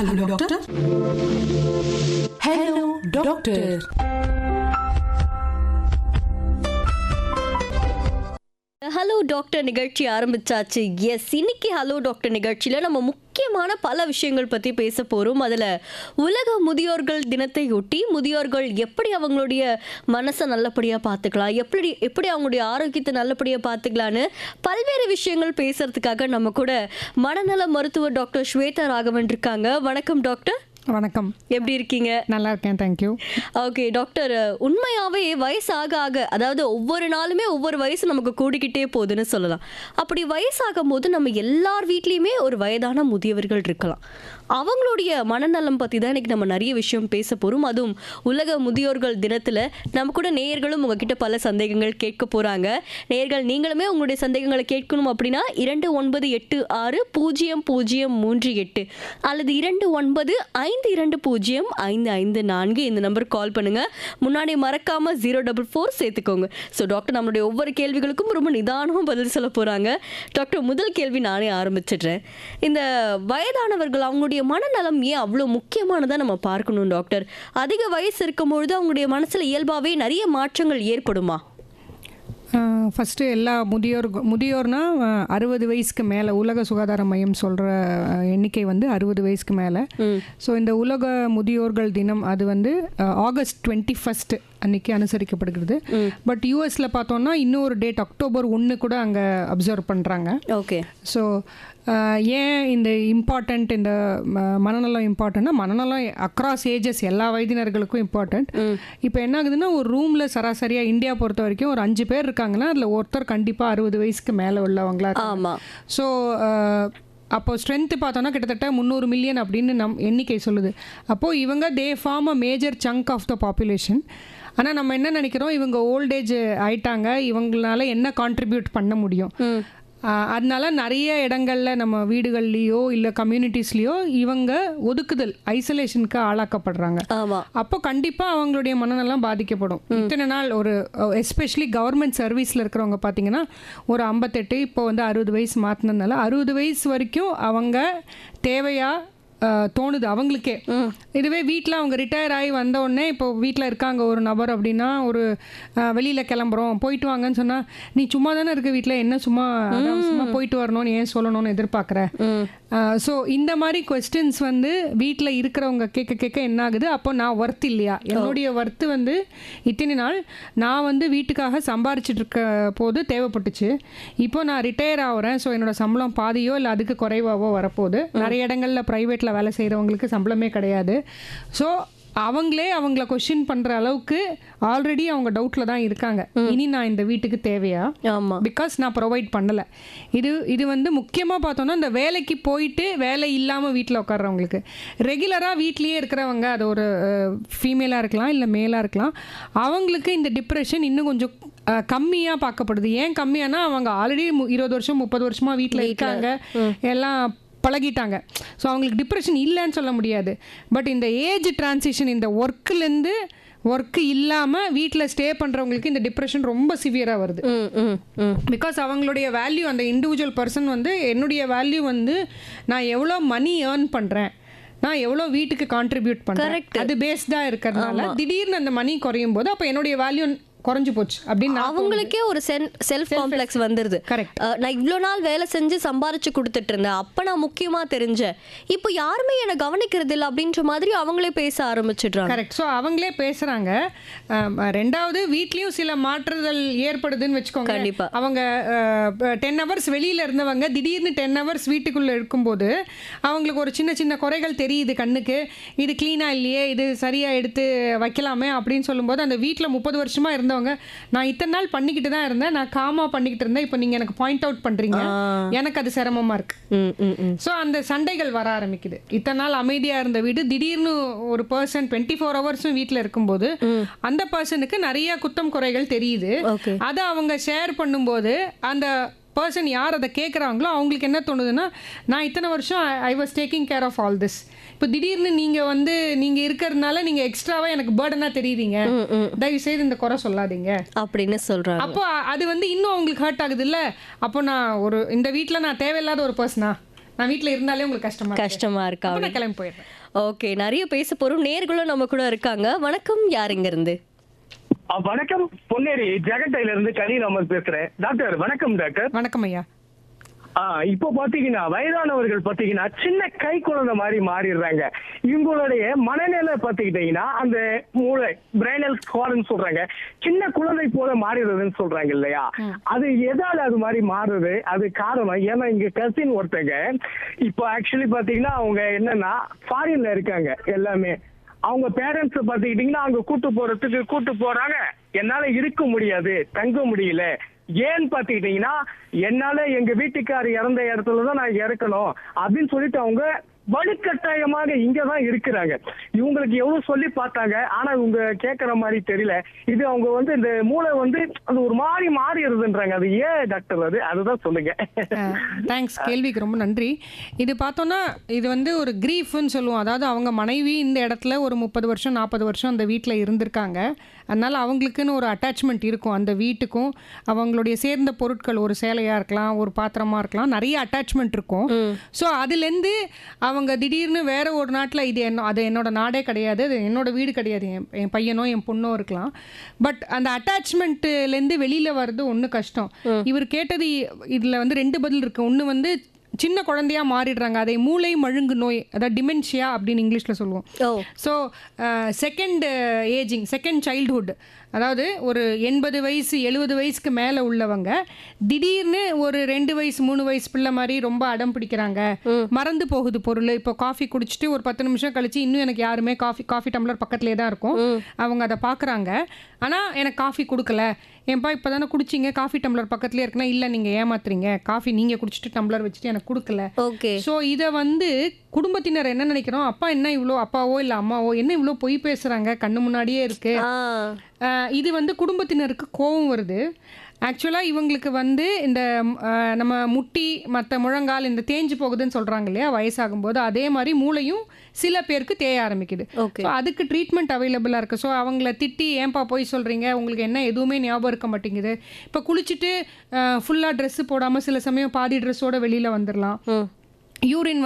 Hello doctor. Hello doctor. Hello doctor நிகழ்ச்சி ஆரம்பிச்சாச்சு. S, இன்னைக்கு ஹலோ டாக்டர் நிகழ்ச்சியில் நம்ம முக்கியமான பல விஷயங்கள் பற்றி பேச போகிறோம். அதில் உலக முதியோர்கள் தினத்தையொட்டி முதியோர்கள் எப்படி அவங்களுடைய மனசை நல்லபடியாக பார்த்துக்கலாம், எப்படி அவங்களுடைய ஆரோக்கியத்தை நல்லபடியாக பார்த்துக்கலான்னு பல்வேறு விஷயங்கள் பேசுறதுக்காக நம்ம கூட மனநல மருத்துவர் டாக்டர் ஸ்வேதா ராகவன் இருக்காங்க. வணக்கம் டாக்டர். வணக்கம். எப்படி இருக்கீங்க? நல்லா இருக்கேன், தேங்க்யூ. ஓகே டாக்டர், உண்மையாகவே வயசாக ஆக, அதாவது ஒவ்வொரு நாளுமே ஒவ்வொரு வயசு நமக்கு கூடிக்கிட்டே போகுதுன்னு சொல்லலாம். அப்படி வயசாகும் போது நம்ம எல்லார் வீட்லேயுமே ஒரு வயதான முதியவர்கள் இருக்கலாம். அவங்களுடைய மனநலம் பற்றி தான் இன்றைக்கி நம்ம நிறைய விஷயம் பேச போகிறோம். அதுவும் உலக முதியோர்கள் தினத்தில் நம்ம கூட நேயர்களும் உங்ககிட்ட பல சந்தேகங்கள் கேட்க போகிறாங்க. நேயர்கள் நீங்களுமே உங்களுடைய சந்தேகங்களை கேட்கணும் அப்படின்னா 29860038 அல்லது 2952055554 இந்த நம்பருக்கு கால் பண்ணுங்கள். முன்னாடி மறக்காமல் 044 சேர்த்துக்கோங்க. ஸோ டாக்டர் நம்மளுடைய ஒவ்வொரு கேள்விகளுக்கும் ரொம்ப நிதானமாக பதில் சொல்ல போகிறாங்க. டாக்டர், முதல் கேள்வி நானே ஆரம்பிச்சிடுறேன். இந்த வயதானவர்கள் அவங்களுடைய மனநலம் ஏன் அவ்வளோ முக்கியமானதாக நம்ம பார்க்கணும் டாக்டர்? அதிக வயசு இருக்கும்பொழுது அவங்களுடைய மனசில் இயல்பாகவே நிறைய மாற்றங்கள் ஏற்படுமா? ஃபஸ்ட்டு எல்லா முதியோர்னா 60 வயசுக்கு மேலே உலக சுகாதார மையம் சொல்கிற எண்ணிக்கை வந்து 60 வயசுக்கு மேலே. ஸோ இந்த உலக முதியோர்கள் தினம் அது வந்து ஆகஸ்ட் 21 அன்றைக்கி அனுசரிக்கப்படுகிறது. பட் யூஎஸில் பார்த்தோன்னா இன்னொரு டேட் அக்டோபர் 1 கூட அங்கே அப்சர்வ் பண்ணுறாங்க. ஓகே. ஸோ ஏன் இந்த இம்பார்ட்டண்ட், இந்த மனநலம் இம்பார்ட்டன்ட்னா மனநலம் அக்ராஸ் ஏஜஸ் எல்லா வயதினர்களுக்கும் இம்பார்ட்டண்ட். இப்போ என்ன ஆகுதுன்னா, ஒரு ரூமில் சராசரியாக இந்தியா பொறுத்த வரைக்கும் ஒரு 5 பேர் இருக்காங்கன்னா அதில் ஒருத்தர் கண்டிப்பாக 60 வயசுக்கு மேலே உள்ளவங்களா. ஆமாம். ஸோ அப்போது ஸ்ட்ரென்த்து பார்த்தோன்னா கிட்டத்தட்ட 300 மில்லியன் அப்படின்னு எண்ணிக்கை சொல்லுது. அப்போது இவங்க they form a major chunk of the population. ஆனால் நம்ம என்ன நினைக்கிறோம், இவங்க ஓல்டேஜ் ஆயிட்டாங்க, இவங்களால என்ன கான்ட்ரிபியூட் பண்ண முடியும். அதனால நிறைய இடங்களில் நம்ம வீடுகள்லேயோ இல்லை கம்யூனிட்டிஸ்லேயோ இவங்க ஒதுக்குதல், ஐசோலேஷனுக்கு ஆளாக்கப்படுறாங்க. அப்போ கண்டிப்பாக அவங்களுடைய மனநலம் பாதிக்கப்படும். இத்தனை நாள் ஒரு எஸ்பெஷலி கவர்மெண்ட் சர்வீஸில் இருக்கிறவங்க பார்த்தீங்கன்னா ஒரு 58, இப்போ வந்து 60 வயசு மாற்றினதுனால 60 வயசு வரைக்கும் அவங்க தேவையா தோணுது அவங்களுக்கே. இதுவே வீட்டில் அவங்க ரிட்டையர் ஆகி வந்த உடனே இப்போ வீட்டில் இருக்காங்க ஒரு நபர் அப்படின்னா, ஒரு வெளியில் கிளம்புறோம் போயிட்டு வாங்கன்னு சொன்னால், நீ சும்மா தானே இருக்க வீட்டில், என்ன சும்மா போயிட்டு வரணும்னு ஏன் சொல்லணும்னு எதிர்பார்க்குற. ஸோ இந்த மாதிரி கொஸ்டின்ஸ் வந்து வீட்டில் இருக்கிறவங்க கேட்க கேட்க என்ன ஆகுது, அப்போ நான் ஒர்த் இல்லையா, என்னுடைய ஒர்த்து வந்து இத்தனை நாள் நான் வந்து வீட்டுக்காக சம்பாரிச்சிட்டு இருக்க போது தேவைப்பட்டுச்சு, இப்போ நான் ரிட்டையர் ஆகிறேன், ஸோ என்னோட சம்பளம் பாதியோ இல்லை அதுக்கு குறைவாவோ வரப்போகுது. நிறைய இடங்களில் ப்ரைவேட்டில் வேலை செய்கிறவங்களுக்கு சம்பளமே கிடையாது. ஸோ அவங்கள கொஸ்டின் பண்ணுற அளவுக்கு ஆல்ரெடி அவங்க டவுட்டில் தான் இருக்காங்க. இனி நான் இந்த வீட்டுக்கு தேவையா, பிகாஸ் நான் ப்ரொவைட் பண்ணலை. இது வந்து முக்கியமாக பார்த்தோன்னா இந்த வேலைக்கு போயிட்டு வேலை இல்லாமல் வீட்டில் உட்கார்றவங்களுக்கு, ரெகுலராக வீட்லேயே இருக்கிறவங்க, அது ஒரு ஃபீமேலாக இருக்கலாம் இல்லை மேலாக இருக்கலாம், அவங்களுக்கு இந்த டிப்ரெஷன் இன்னும் கொஞ்சம் கம்மியாக பார்க்கப்படுது. ஏன் கம்மியானா, அவங்க ஆல்ரெடி 20 வருஷம் 30 வருஷமாக வீட்டில் இருக்காங்க, எல்லாம் பழகிட்டாங்க. ஸோ அவங்களுக்கு டிப்ரெஷன் இல்லைன்னு சொல்ல முடியாது. பட் இந்த ஏஜ் டிரான்சிஷன், இந்த ஒர்க்குலேருந்து ஒர்க்கு இல்லாமல் வீட்டில் ஸ்டே பண்ணுறவங்களுக்கு இந்த டிப்ரெஷன் ரொம்ப சிவியராக வருது. பிகாஸ் அவங்களுடைய வேல்யூ, அந்த இண்டிவிஜுவல் பர்சன் வந்து என்னுடைய வேல்யூ வந்து நான் எவ்வளோ மணி ஏர்ன் பண்ணுறேன், நான் எவ்வளோ வீட்டுக்கு கான்ட்ரிபியூட் பண்ணுறேன், அது பேஸ்டாக இருக்கிறதுனால திடீர்னு அந்த மணி குறையும் போது அப்போ என்னுடைய வேல்யூ குறைஞ்சு போச்சு அப்படின்னு அவங்களுக்கே ஒரு செல்ஃப் காம்ப்ளெக்ஸ் வந்துருது. கரெக்ட். நான் இவ்வளோ நாள் வேலை செஞ்சு சம்பாரிச்சு கொடுத்துட்டு இருந்தேன், அப்போ நான் முக்கியமாக தெரிஞ்சேன், இப்போ யாருமே என்னை கவனிக்கிறது இல்லை அப்படின்ற மாதிரி அவங்களே பேச ஆரம்பிச்சிடுறாங்க. கரெக்ட். ஸோ அவங்களே பேசுகிறாங்க. ரெண்டாவது வீட்லேயும் சில மாற்றுதல் ஏற்படுதுன்னு வச்சுக்கோங்க. கண்டிப்பாக அவங்க 10 ஹவர்ஸ் வெளியில் இருந்தவங்க திடீர்னு 10 ஹவர்ஸ் வீட்டுக்குள்ளே இருக்கும்போது அவங்களுக்கு ஒரு சின்ன சின்ன குறைகள் தெரியுது கண்ணுக்கு. இது க்ளீனாக இல்லையே, இது சரியாக எடுத்து வைக்கலாமே அப்படின்னு சொல்லும்போது, அந்த வீட்டில் 30 வருஷமாக இருந்தவங்க, நான் இத்தனை நாள் பண்ணிக்கிட்டு தான் இருந்தேன், நான் காமா பண்ணிக்கிட்டு இருந்தேன், இப்போ நீங்க எனக்கு பாயிண்ட் அவுட் பண்றீங்க, எனக்கு அது சிரமமா இருக்கு. ஸோ அந்த சண்டைகள் வர ஆரம்பிக்குது. இத்தனை நாள் அமைதியா இருந்த வீடு திடீர்னு ஒரு பர்சன் 24 ஹவர்ஸும் வீட்டில் இருக்கும்போது அந்த பர்சனுக்கு நிறைய குற்றம் குறைகள் தெரியுது. அதை அவங்க ஷேர் பண்ணும்போது அந்த பர்சன் யார் அதை கேட்குறாங்களோ அவங்களுக்கு என்ன தோணுதுன்னா, நான் இத்தனை வருஷம் I was taking care of all this, இப்போ திடீர்னு நீங்கள் இருக்கிறதுனால நீங்கள் எக்ஸ்ட்ராவாக எனக்கு பேர்டனாக தெரியுறீங்க, தயவு செய்து இந்த குறை சொல்லாதீங்க அப்படின்னு சொல்கிறாங்க. அப்போ அது வந்து இன்னும் அவங்களுக்கு ஹர்ட் ஆகுது இல்லை. அப்போ நான் இந்த வீட்டில் நான் தேவையில்லாத ஒரு பர்சனா, நான் வீட்டில் இருந்தாலே உங்களுக்கு கஷ்டமா இருக்கா? நான் கிளம்பி போயிடுறேன். ஓகே, நிறைய பேச போறோம். நேர்களும் நம்ம கூட இருக்காங்க. வணக்கம், யார் இங்க இருந்து? வணக்கம், பொன்னேரி ஜெகட்டையில இருந்து கலீல் அமர் பேசுறேன். டாக்டர் வணக்கம். டாக்டர் வணக்கம் ஐயா. இப்போ பாத்தீங்கன்னா வயதானவர்கள் பாத்தீங்கன்னா சின்ன கை குழந்தை மாதிரி மாறிடுறாங்க. இவங்களுடைய மனநிலை பாத்துக்கிட்டீங்கன்னா அந்த மூளை பிரைனல் ஸ்குவார்னு சொல்றாங்க, சின்ன குழந்தை போல மாறிடுறதுன்னு சொல்றாங்க இல்லையா? அது எதால அது மாதிரி மாறுது? அது காரணம் ஏன்னா இங்க கசின் ஒருத்தங்க இப்போ ஆக்சுவலி பாத்தீங்கன்னா அவங்க என்னன்னா ஃபாரின்ல இருக்காங்க எல்லாமே. அவங்க பேரண்ட்ஸ் பாத்துக்கிட்டீங்கன்னா அவங்க கூட்டு போறாங்க. என்னால இருக்க முடியாது, தங்க முடியல. ஏன்னு பாத்துக்கிட்டீங்கன்னா என்னால எங்க வீட்டுக்கார் இறந்த இடத்துலதான் நான் இறக்கணும் அப்படின்னு சொல்லிட்டு அவங்க வலுக்கட்டாயமாக இங்கதான் இருக்கிறாங்க. இவங்களுக்கு எவ்வளவு சொல்லி பார்த்தாங்க, ஆனா இவங்க கேட்கற மாதிரி தெரியல. இது அவங்க இந்த மூளை அது ஒரு மாதிரி மாறிடுதுன்றாங்க. அது ஏன் டாக்டர்? அதுதான் சொல்லுங்க. தேங்க்ஸ், கேள்விக்கு ரொம்ப நன்றி. இது பார்த்தோன்னா இது ஒரு கிரீஃப்னு சொல்லுவோம். அதாவது அவங்க மனைவி இந்த இடத்துல ஒரு 30 வருஷம் 40 வருஷம் அந்த வீட்டில் இருந்திருக்காங்க. அதனால் அவங்களுக்குன்னு ஒரு அட்டாச்மெண்ட் இருக்கும் அந்த வீட்டுக்கும். அவங்களுடைய சேர்ந்த பொருட்கள், ஒரு சேலையாக இருக்கலாம், ஒரு பாத்திரமாக இருக்கலாம், நிறைய அட்டாச்மெண்ட் இருக்கும். ஸோ அதுலேருந்து அவங்க திடீர்னு வேற ஒரு நாட்டில் அது என்னோட நாடே கிடையாது, அது என்னோட வீடு கிடையாது, என் பையனோ என் பொண்ணோ இருக்கலாம். பட் அந்த அட்டாச்மெண்ட்லேருந்து வெளியில் வர்றது ஒன்று கஷ்டம். இவர் கேட்டது இதில் 2 பதில் இருக்குது. ஒன்று சின்ன குழந்தையா மாறிடுறாங்க, அதை மூளை மழுங்கு நோய், அதாவது டிமென்ஷியா அப்படின்னு இங்கிலீஷில் சொல்லுவோம். So second ageing, second childhood, அதாவது ஒரு 80 வயசு 70 வயசுக்கு மேலே உள்ளவங்க திடீர்னு ஒரு 2 வயசு 3 வயசு பிள்ளை மாதிரி ரொம்ப அடம் பிடிக்கிறாங்க, மறந்து போகுது பொருள். இப்போ காஃபி குடிச்சிட்டு ஒரு 10 நிமிஷம் கழிச்சு இன்னும் எனக்கு யாருமே காஃபி டம்ளர் பக்கத்துலேயே தான் இருக்கும், அவங்க அதை பார்க்குறாங்க. ஆனால் எனக்கு காஃபி கொடுக்கல, ஏன்பா இப்போ தானே குடிச்சிங்க, காஃபி டம்ளர் பக்கத்துலேயே இருக்குன்னா, இல்லை நீங்கள் ஏமாத்துறீங்க, காஃபி நீங்கள் குடிச்சிட்டு டம்ளர் வச்சுட்டு எனக்கு கொடுக்கல. ஓகே. ஸோ இதை குடும்பத்தினர் என்ன நினைக்கிறோம், அப்பா என்ன இவ்வளோ, அப்பாவோ இல்லை அம்மாவோ என்ன இவ்வளோ பொய் பேசுகிறாங்க, கண்ணு முன்னாடியே இருக்கு. இது குடும்பத்தினருக்கு கோபம் வருது. ஆக்சுவலாக இவங்களுக்கு இந்த நம்ம முட்டி மற்ற முழங்கால் இந்த தேஞ்சு போகுதுன்னு சொல்கிறாங்க இல்லையா வயசாகும்போது, அதே மாதிரி மூளையும் சில பேருக்கு தேய ஆரம்பிக்குது. ஸோ அதுக்கு ட்ரீட்மெண்ட் அவைலபிளாக இருக்குது. ஸோ அவங்கள திட்டி ஏன்பா போய் சொல்கிறீங்க, உங்களுக்கு என்ன எதுவுமே ஞாபகம் இருக்க மாட்டேங்குது. இப்போ குளிச்சுட்டு ஃபுல்லாக ட்ரெஸ்ஸு போடாமல் சில சமயம் பாதி ட்ரெஸ்ஸோடு வெளியில் வந்துடலாம். யூரின்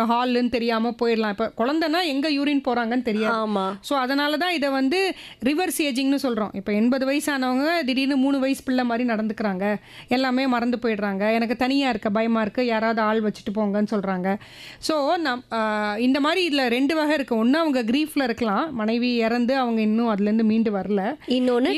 ஹால்னு தெரியாமல் போயிடலாம். இப்போ குழந்தைனா எங்கே யூரின் போகிறாங்கன்னு தெரியாது. ஸோ அதனால தான் இதை ரிவர்ஸ் ஏஜிங்னு சொல்கிறோம். இப்போ 80 வயசானவங்க திடீர்னு 3 வயசு பிள்ளை மாதிரி நடந்துக்கிறாங்க, எல்லாமே மறந்து போயிடுறாங்க, எனக்கு தனியாக இருக்க பயமாக இருக்குது, யாராவது ஆள் வச்சுட்டு போங்கன்னு சொல்கிறாங்க. ஸோ இந்த மாதிரி இதில் 2 வகை இருக்குது. ஒன்று அவங்க கிரீஃபில் இருக்கலாம், மனைவி இறந்து அவங்க இன்னும் அதுலேருந்து மீண்டு வரல. இன்னொன்று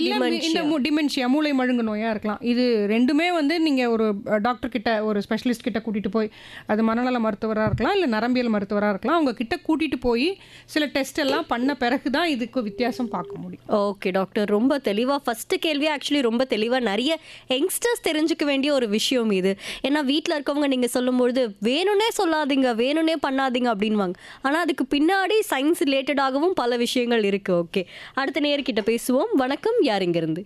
இந்த டிமென்ஷியா, மூளை மழுங்கு நோயாக இருக்கலாம். இது ரெண்டுமே நீங்கள் ஒரு டாக்டர் கிட்ட, ஒரு ஸ்பெஷலிஸ்ட் கிட்ட கூட்டிகிட்டு போய், அது மனநல மருத்துவராக இருக்கலாம் இல்லை நரம்பியல் மருத்துவராக இருக்கலாம், அவங்க கிட்ட கூட்டிகிட்டு போய் சில டெஸ்ட் எல்லாம் பண்ண பிறகு தான் இதுக்கு வித்தியாசம் பார்க்க முடியும். ஓகே டாக்டர், ரொம்ப தெளிவாக ஃபஸ்ட்டு கேள்வி ஆக்சுவலி ரொம்ப தெளிவாக நிறைய யங்ஸ்டர்ஸ் தெரிஞ்சுக்க வேண்டிய ஒரு விஷயம் இது. ஏன்னா வீட்டில் இருக்கவங்க நீங்கள் சொல்லும்பொழுது வேணும்னே சொல்லாதீங்க, வேணும்னே பண்ணாதீங்க அப்படின்வாங்க. ஆனால் அதுக்கு பின்னாடி சயின்ஸ் ரிலேட்டடாகவும் பல விஷயங்கள் இருக்குது. ஓகே, அடுத்த நேர்கிட்ட பேசுவோம். வணக்கம், யார் இங்கிருந்து?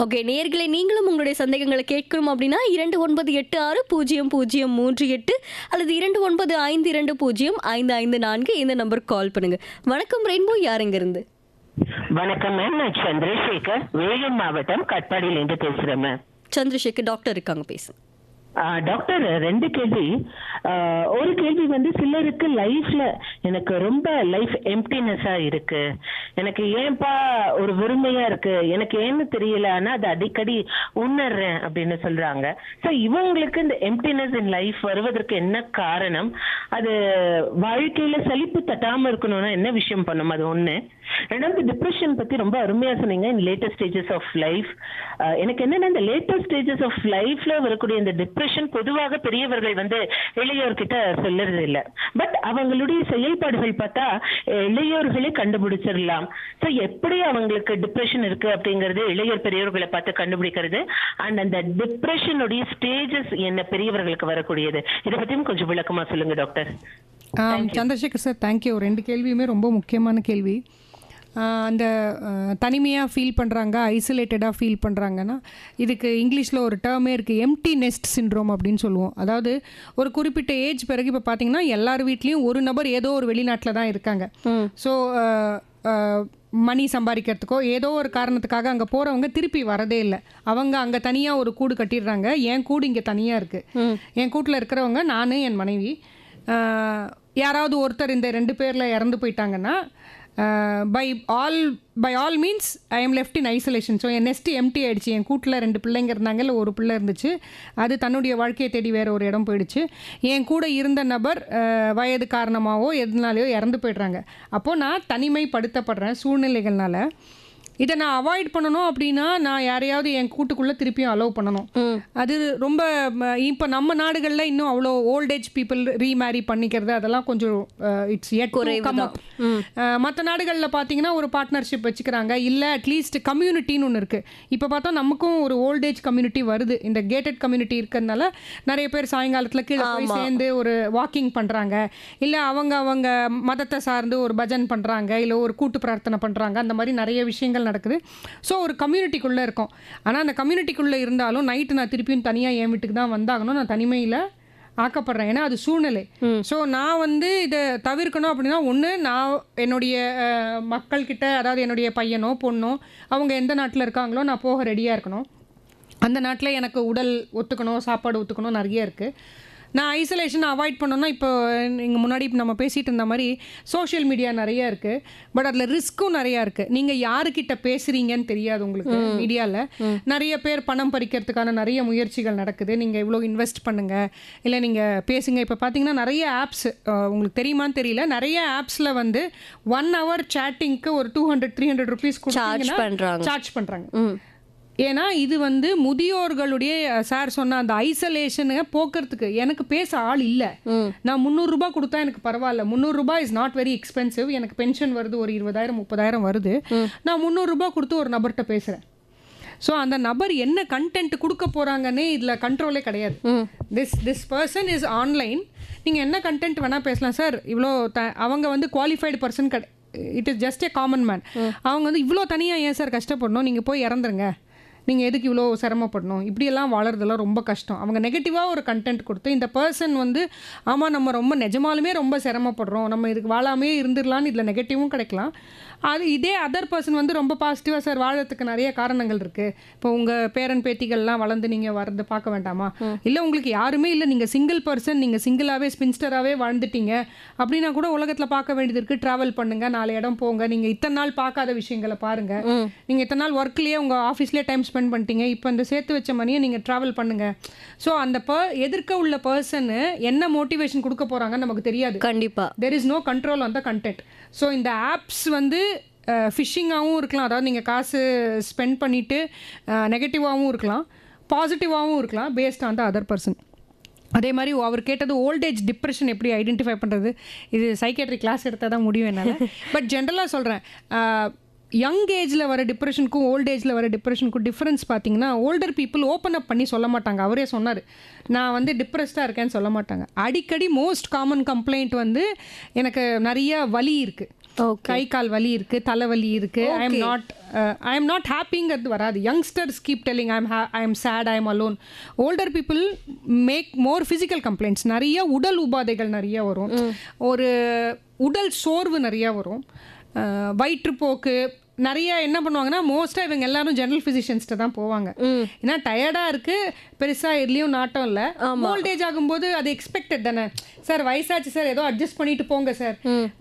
ஓகே நேயர்களே, நீங்களும் உங்களுடைய சந்தேகங்களை கேட்கணும் அப்படின்னா 29860038 அல்லது 2952205554 இந்த நம்பருக்கு கால் பண்ணுங்க. வணக்கம் ரெயின்போ, யார் இங்கிருந்து? வணக்கம் மேம், நான் சந்திரசேகர், வேலூர் மாவட்டம் கட்பாடியிலிருந்து பேசுறேன் மேம். சந்திரசேகர், டாக்டர் இருக்காங்க, பேசு. டாக்டர் 2 கேள்வி. ஒரு கேள்வி சிலருக்கு லைஃப்ல எனக்கு ரொம்ப லைஃப் எம்ப்டினஸா இருக்கு, எனக்கு ஏன்பா ஒரு வெறுமையா இருக்கு, எனக்கு ஏன்னு தெரியல, ஆனா அது அடிக்கடி உணர்றேன் அப்படின்னு சொல்றாங்க. ஸோ இவங்களுக்கு இந்த எம்ப்டினஸ் இன் லைஃப் வருவதற்கு என்ன காரணம், அது வாழ்க்கையில சலிப்பு தட்டாம இருக்கணும்னா என்ன விஷயம் பண்ணும், அது ஒண்ணு. ரெண்டாவது, டிப்ரெஷன் பத்தி ரொம்ப அருமையா சொன்னீங்க, இன் லேட்டஸ்ட் ஸ்டேஜஸ் ஆஃப் லைஃப். எனக்கு என்னன்னா இந்த லேட்டஸ்ட் ஸ்டேஜஸ் ஆஃப் லைஃப்ல வரக்கூடிய இந்த டிப்ரெஷன் பொதுவாக பெரியவர்கள் இளையோர்கிட்ட சொல்லுறது இல்ல. பட் அவங்களுடைய செயல்பாடுகள் பார்த்தா இளையோர்களே கண்டுபிடிச்சிடலாம். ஸோ எப்படி அவங்களுக்கு டிப்ரெஷன் இருக்கு அப்படிங்கிறது இளையோர் பெரியவர்களை பார்த்து கண்டுபிடிக்கிறது, அண்ட் அந்த டிப்ரெஷனுடைய ஸ்டேஜஸ் என்ன பெரியவர்களுக்கு வரக்கூடியது, இதை பத்தியும் கொஞ்சம் விளக்கமா சொல்லுங்க டாக்டர். Chandrasekhar sir, thank you. 2 கேள்வியுமே ரொம்ப முக்கியமான கேள்வி. அந்த தனிமையாக ஃபீல் பண்ணுறாங்க, ஐசோலேட்டடாக ஃபீல் பண்ணுறாங்கன்னா இதுக்கு இங்கிலீஷில் ஒரு டேர்மே இருக்குது, எம்டி நெஸ்ட் சிண்ட்ரோம் அப்படின்னு சொல்லுவோம். அதாவது ஒரு குறிப்பிட்ட ஏஜ் பிறகு இப்போ பார்த்தீங்கன்னா எல்லார் வீட்லேயும் ஒரு நபர் ஏதோ ஒரு வெளிநாட்டில் தான் இருக்காங்க. ஸோ மணி சம்பாதிக்கிறதுக்கோ ஏதோ ஒரு காரணத்துக்காக அங்கே போகிறவங்க திருப்பி வரதே இல்லை. அவங்க அங்கே தனியாக ஒரு கூடு கட்டிடுறாங்க. என் கூடு இங்கே தனியாக இருக்குது. என் கூட்டில் இருக்கிறவங்க நான், என் மனைவி, யாராவது ஒருத்தர் இந்த 2 பேரில் இறந்து போயிட்டாங்கன்னா by all means I am left in isolation. So என் நெஸ்ட் எம்டி ஆகிடுச்சு. என் கூட்டில் 2 பிள்ளைங்க இருந்தாங்க, இல்லை ஒரு பிள்ளை இருந்துச்சு. அது தன்னுடைய வாழ்க்கையை தேடி வேறு ஒரு இடம் போயிடுச்சு. என் கூட இருந்த நபர் வயது காரணமாகவோ எதுனாலையோ இறந்து போய்ட்றாங்க. அப்போது நான் தனிமைப்படுத்தப்படுறேன் சூழ்நிலைகள்னால. இதை நான் அவாய்ட் பண்ணணும் அப்படின்னா நான் யாரையாவது என் கூட்டுக்குள்ளே திருப்பியும் அலோவ் பண்ணணும். அது ரொம்ப இப்போ நம்ம நாடுகளில் இன்னும் அவ்வளோ ஓல்டேஜ் பீப்புள் ரீமேரி பண்ணிக்கிறது அதெல்லாம் கொஞ்சம் இட்ஸ் எட் கம் அப். மற்ற நாடுகளில் பார்த்தீங்கன்னா ஒரு பார்ட்னர்ஷிப் வச்சுக்கிறாங்க. இல்லை அட்லீஸ்ட் கம்யூனிட்டின்னு ஒன்று இருக்குது. இப்போ பார்த்தா நமக்கும் ஒரு ஓல்டேஜ் கம்யூனிட்டி வருது. இந்த கேட்டட் கம்யூனிட்டி இருக்கிறதுனால நிறைய பேர் சாயங்காலத்தில் கீழே போய் சேர்ந்து ஒரு வாக்கிங் பண்ணுறாங்க. இல்லை அவங்க மதத்தை சார்ந்து ஒரு பஜன் பண்ணுறாங்க, இல்லை ஒரு கூட்டு பிரார்த்தனை பண்ணுறாங்க. அந்த மாதிரி நிறைய விஷயங்கள் நடக்குது. ஸோ ஒரு கம்யூனிட்டிக்குள்ளே இருக்கும். ஆனால் அந்த கம்யூனிட்டிக்குள்ளே இருந்தாலும் நைட்டு நான் திருப்பியும் தனியாக என் வீட்டுக்கு தான் வந்தாகணும். நான் தனிமையில் ஆக்கப்படுறேன். ஏன்னா அது சூழ்நிலை. ஸோ நான் இதை தவிர்க்கணும் அப்படின்னா ஒன்று நான் என்னுடைய மக்கள்கிட்ட, அதாவது என்னுடைய பையனோ பொண்ணோ அவங்க எந்த நாட்டில் இருக்காங்களோ நான் போக ரெடியாக இருக்கணும். அந்த நாட்டில் எனக்கு உடல் ஒத்துக்கணும், சாப்பாடு ஒத்துக்கணும், நிறைய இருக்குது. நான் ஐசோலேஷன் அவாய்ட் பண்ணணும்னா இப்போ நீங்கள் முன்னாடி நம்ம பேசிகிட்டு இருந்த மாதிரி சோஷியல் மீடியா நிறையா இருக்குது. பட் அதில் ரிஸ்க்கும் நிறையா இருக்குது. நீங்கள் யாருக்கிட்ட பேசுகிறீங்கன்னு தெரியாது உங்களுக்கு. மீடியாவில் நிறைய பேர் பணம் பறிக்கிறதுக்கான நிறைய முயற்சிகள் நடக்குது. நீங்கள் இவ்வளோ இன்வெஸ்ட் பண்ணுங்கள், இல்லை நீங்கள் பேசுங்க. இப்போ பார்த்தீங்கன்னா நிறைய ஆப்ஸ், உங்களுக்கு தெரியுமான்னு தெரியல, நிறைய ஆப்ஸில் 1 hour சேட்டிங்க்கு ஒரு 200-300 rupees சார்ஜ் பண்ணுறாங்க. ஏன்னா இது முதியோர்களுடைய சார் சொன்ன அந்த ஐசோலேஷனை போக்குறதுக்கு எனக்கு பேச ஆள் இல்லை. நான் 300 ரூபாய் கொடுத்தா எனக்கு பரவாயில்ல. 300 ரூபாய் இஸ் நாட் வெரி எக்ஸ்பென்சிவ். எனக்கு பென்ஷன் வருது, ஒரு 20,000-30,000 வருது. நான் 300 ரூபாய் கொடுத்து ஒரு நபர்கிட்ட பேசுகிறேன். ஸோ அந்த நபர் என்ன கண்டென்ட் கொடுக்க போகிறாங்கன்னே இதில் கண்ட்ரோலே கிடையாது. This person is online. நீங்கள் என்ன கண்டென்ட் வேணால் பேசலாம் சார். இவ்வளோ அவங்க qualified person it is just A common man. அவங்க இவ்வளோ தனியாக ஏன் சார் கஷ்டப்படணும், நீங்கள் போய் இறந்துருங்க, நீங்கள் எதுக்கு இவ்வளோ சிரமப்படணும், இப்படியெல்லாம் வாழறதெல்லாம் ரொம்ப கஷ்டம். அவங்க நெகட்டிவாக ஒரு கண்டென்ட் கொடுத்து இந்த பர்சன் ஆமாம் நம்ம ரொம்ப நிஜமாலுமே ரொம்ப சிரமப்படுறோம், நம்ம இதுக்கு வாழாமே இருந்துடலான்னு இதில் நெகட்டிவும் கிடைக்கலாம். அது இதே அதர் பர்சன் ரொம்ப பாசிட்டிவாக சார் வாழறதுக்கு நிறைய காரணங்கள் இருக்குது. இப்போ உங்கள் பேரன் பேத்திகள்லாம் வளர்ந்து நீங்கள் வரது பார்க்க வேண்டாமா, இல்லை உங்களுக்கு யாருமே இல்லை, நீங்கள் சிங்கிள் பர்சன், நீங்கள் சிங்கிளாகவே ஸ்பின்ஸ்டராகவே வாழ்ந்துட்டீங்க அப்படின்னா கூட உலகத்தில் பார்க்க வேண்டியது இருக்குது. ட்ராவல் பண்ணுங்கள், 4 இடம் போங்க, நீங்கள் இத்தனை நாள் பார்க்காத விஷயங்களை பாருங்கள். நீங்கள் இத்தனை நாள் ஒர்க்லேயே உங்கள் ஆஃபீஸ்லேயே டைம் ஸ்பெண்ட் பண்ணிட்டீங்க, இப்போ இந்த சேர்த்து வச்ச மணியை நீங்கள் ட்ராவல் பண்ணுங்கள். ஸோ அந்த எதிர்க்க உள்ள பர்சனு என்ன மோட்டிவேஷன் கொடுக்க போகிறாங்கன்னு நமக்கு தெரியாது. கண்டிப்பாக there is no control on the content. So இந்த ஆப்ஸ் ஃபிஷிங்காகவும் இருக்கலாம், அதாவது நீங்கள் காசு ஸ்பெண்ட் பண்ணிவிட்டு நெகட்டிவாகவும் இருக்கலாம், பாசிட்டிவாகவும் இருக்கலாம், based on the other person. அதே மாதிரி அவர் கேட்டது ஓல்டேஜ் டிப்ரெஷன் எப்படி ஐடென்டிஃபை பண்ணுறது, இது சைக்கேட்ரி கிளாஸ் எடுத்தால் தான் முடியும் என்னால். பட் ஜென்ரலாக சொல்கிறேன், யங் ஏஜில் வர டிப்ரெஷனுக்கும் ஓல்ட் ஏஜில் வர டிப்ரெஷனுக்கும் டிஃப்ரென்ஸ் பார்த்தீங்கன்னா, ஓல்டர் பீப்புள் ஓப்பன் அப் பண்ணி சொல்ல மாட்டாங்க. அவரே சொன்னார், நான் டிப்ரெஸ்டாக இருக்கேன்னு சொல்ல மாட்டாங்க. அடிக்கடி மோஸ்ட் காமன் கம்ப்ளைண்ட் எனக்கு நிறைய வலி இருக்குது, கை கால் வலி இருக்குது, தலைவலி இருக்குது, ஐ எம் நாட் ஹாப்பிங்கிறது வராது. Youngsters keep telling I am sad, I am alone. Older people make more physical complaints. நிறைய உடல் உபாதைகள் நிறைய வரும், ஒரு உடல் சோர்வு நிறையா வரும், வயிற்றுப்போக்கு நிறைய. என்ன பண்ணுவாங்கன்னா மோஸ்ட்டாக இவங்க எல்லாரும் ஜெனரல் ஃபிசிஷியன்ஸ்ட்டு தான் போவாங்க. ஏன்னா டயர்டாக இருக்குது, பெருசாக எதுலேயும் நாட்டம் இல்லை. ஓல்டேஜ் ஆகும்போது அது எக்ஸ்பெக்டட் தானே சார், வயசாச்சு சார், ஏதோ அட்ஜஸ்ட் பண்ணிட்டு போங்க சார்.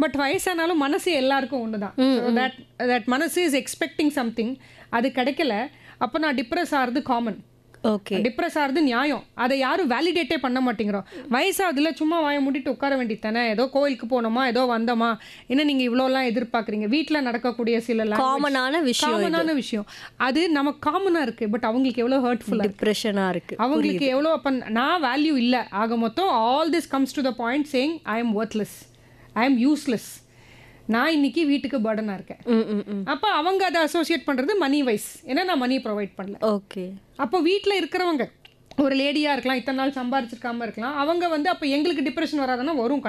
பட் வயசானாலும் மனசு எல்லாருக்கும் ஒன்று தான். தட் மனசு இஸ் எக்ஸ்பெக்டிங் சம்திங், அது கிடைக்கல. அப்போ நான் டிப்ரெஸ் ஆகிறது காமன். ஓகே, டிப்ரெஸ் ஆகிறது நியாயம். அதை யாரும் வேலிடேட்டே பண்ண மாட்டேங்கிறோம். வயசாகுதுல சும்மா வாய மூடிட்டு உட்கார வேண்டியது தானே. ஏதோ கோயிலுக்கு போனோமா, ஏதோ வந்தோமா, என்ன நீங்கள் இவ்வளோலாம் எதிர்பார்க்குறீங்க. வீட்டில் நடக்கக்கூடிய சில காமனான விஷயம் அது நமக்கு காமனாக இருக்குது. பட் அவங்களுக்கு எவ்வளோ ஹர்ட்ஃபுல்லாக, டிப்ரெஷனாக இருக்குது, அவங்களுக்கு எவ்வளோ. அப்போ நான் வேல்யூ இல்லை. ஆக மொத்தம் all this comes to the point saying I am worthless, I am useless, நான் இன்னைக்கு வீட்டுக்கு பர்டனாக இருக்கேன். அப்போ அவங்க அதை அசோசியேட் பண்ணுறது மணி வைஸ், ஏன்னா நான் மணி ப்ரொவைட் பண்ணல. ஓகே, அப்போ வீட்டில் இருக்கிறவங்க ஒரு லேடியாக இருக்கலாம், இத்தனை நாள் சம்பாரிச்சிருக்காமல் இருக்கலாம், அவங்க அப்போ எங்களுக்கு டிப்ரெஷன் வராதுன்னா வரும்.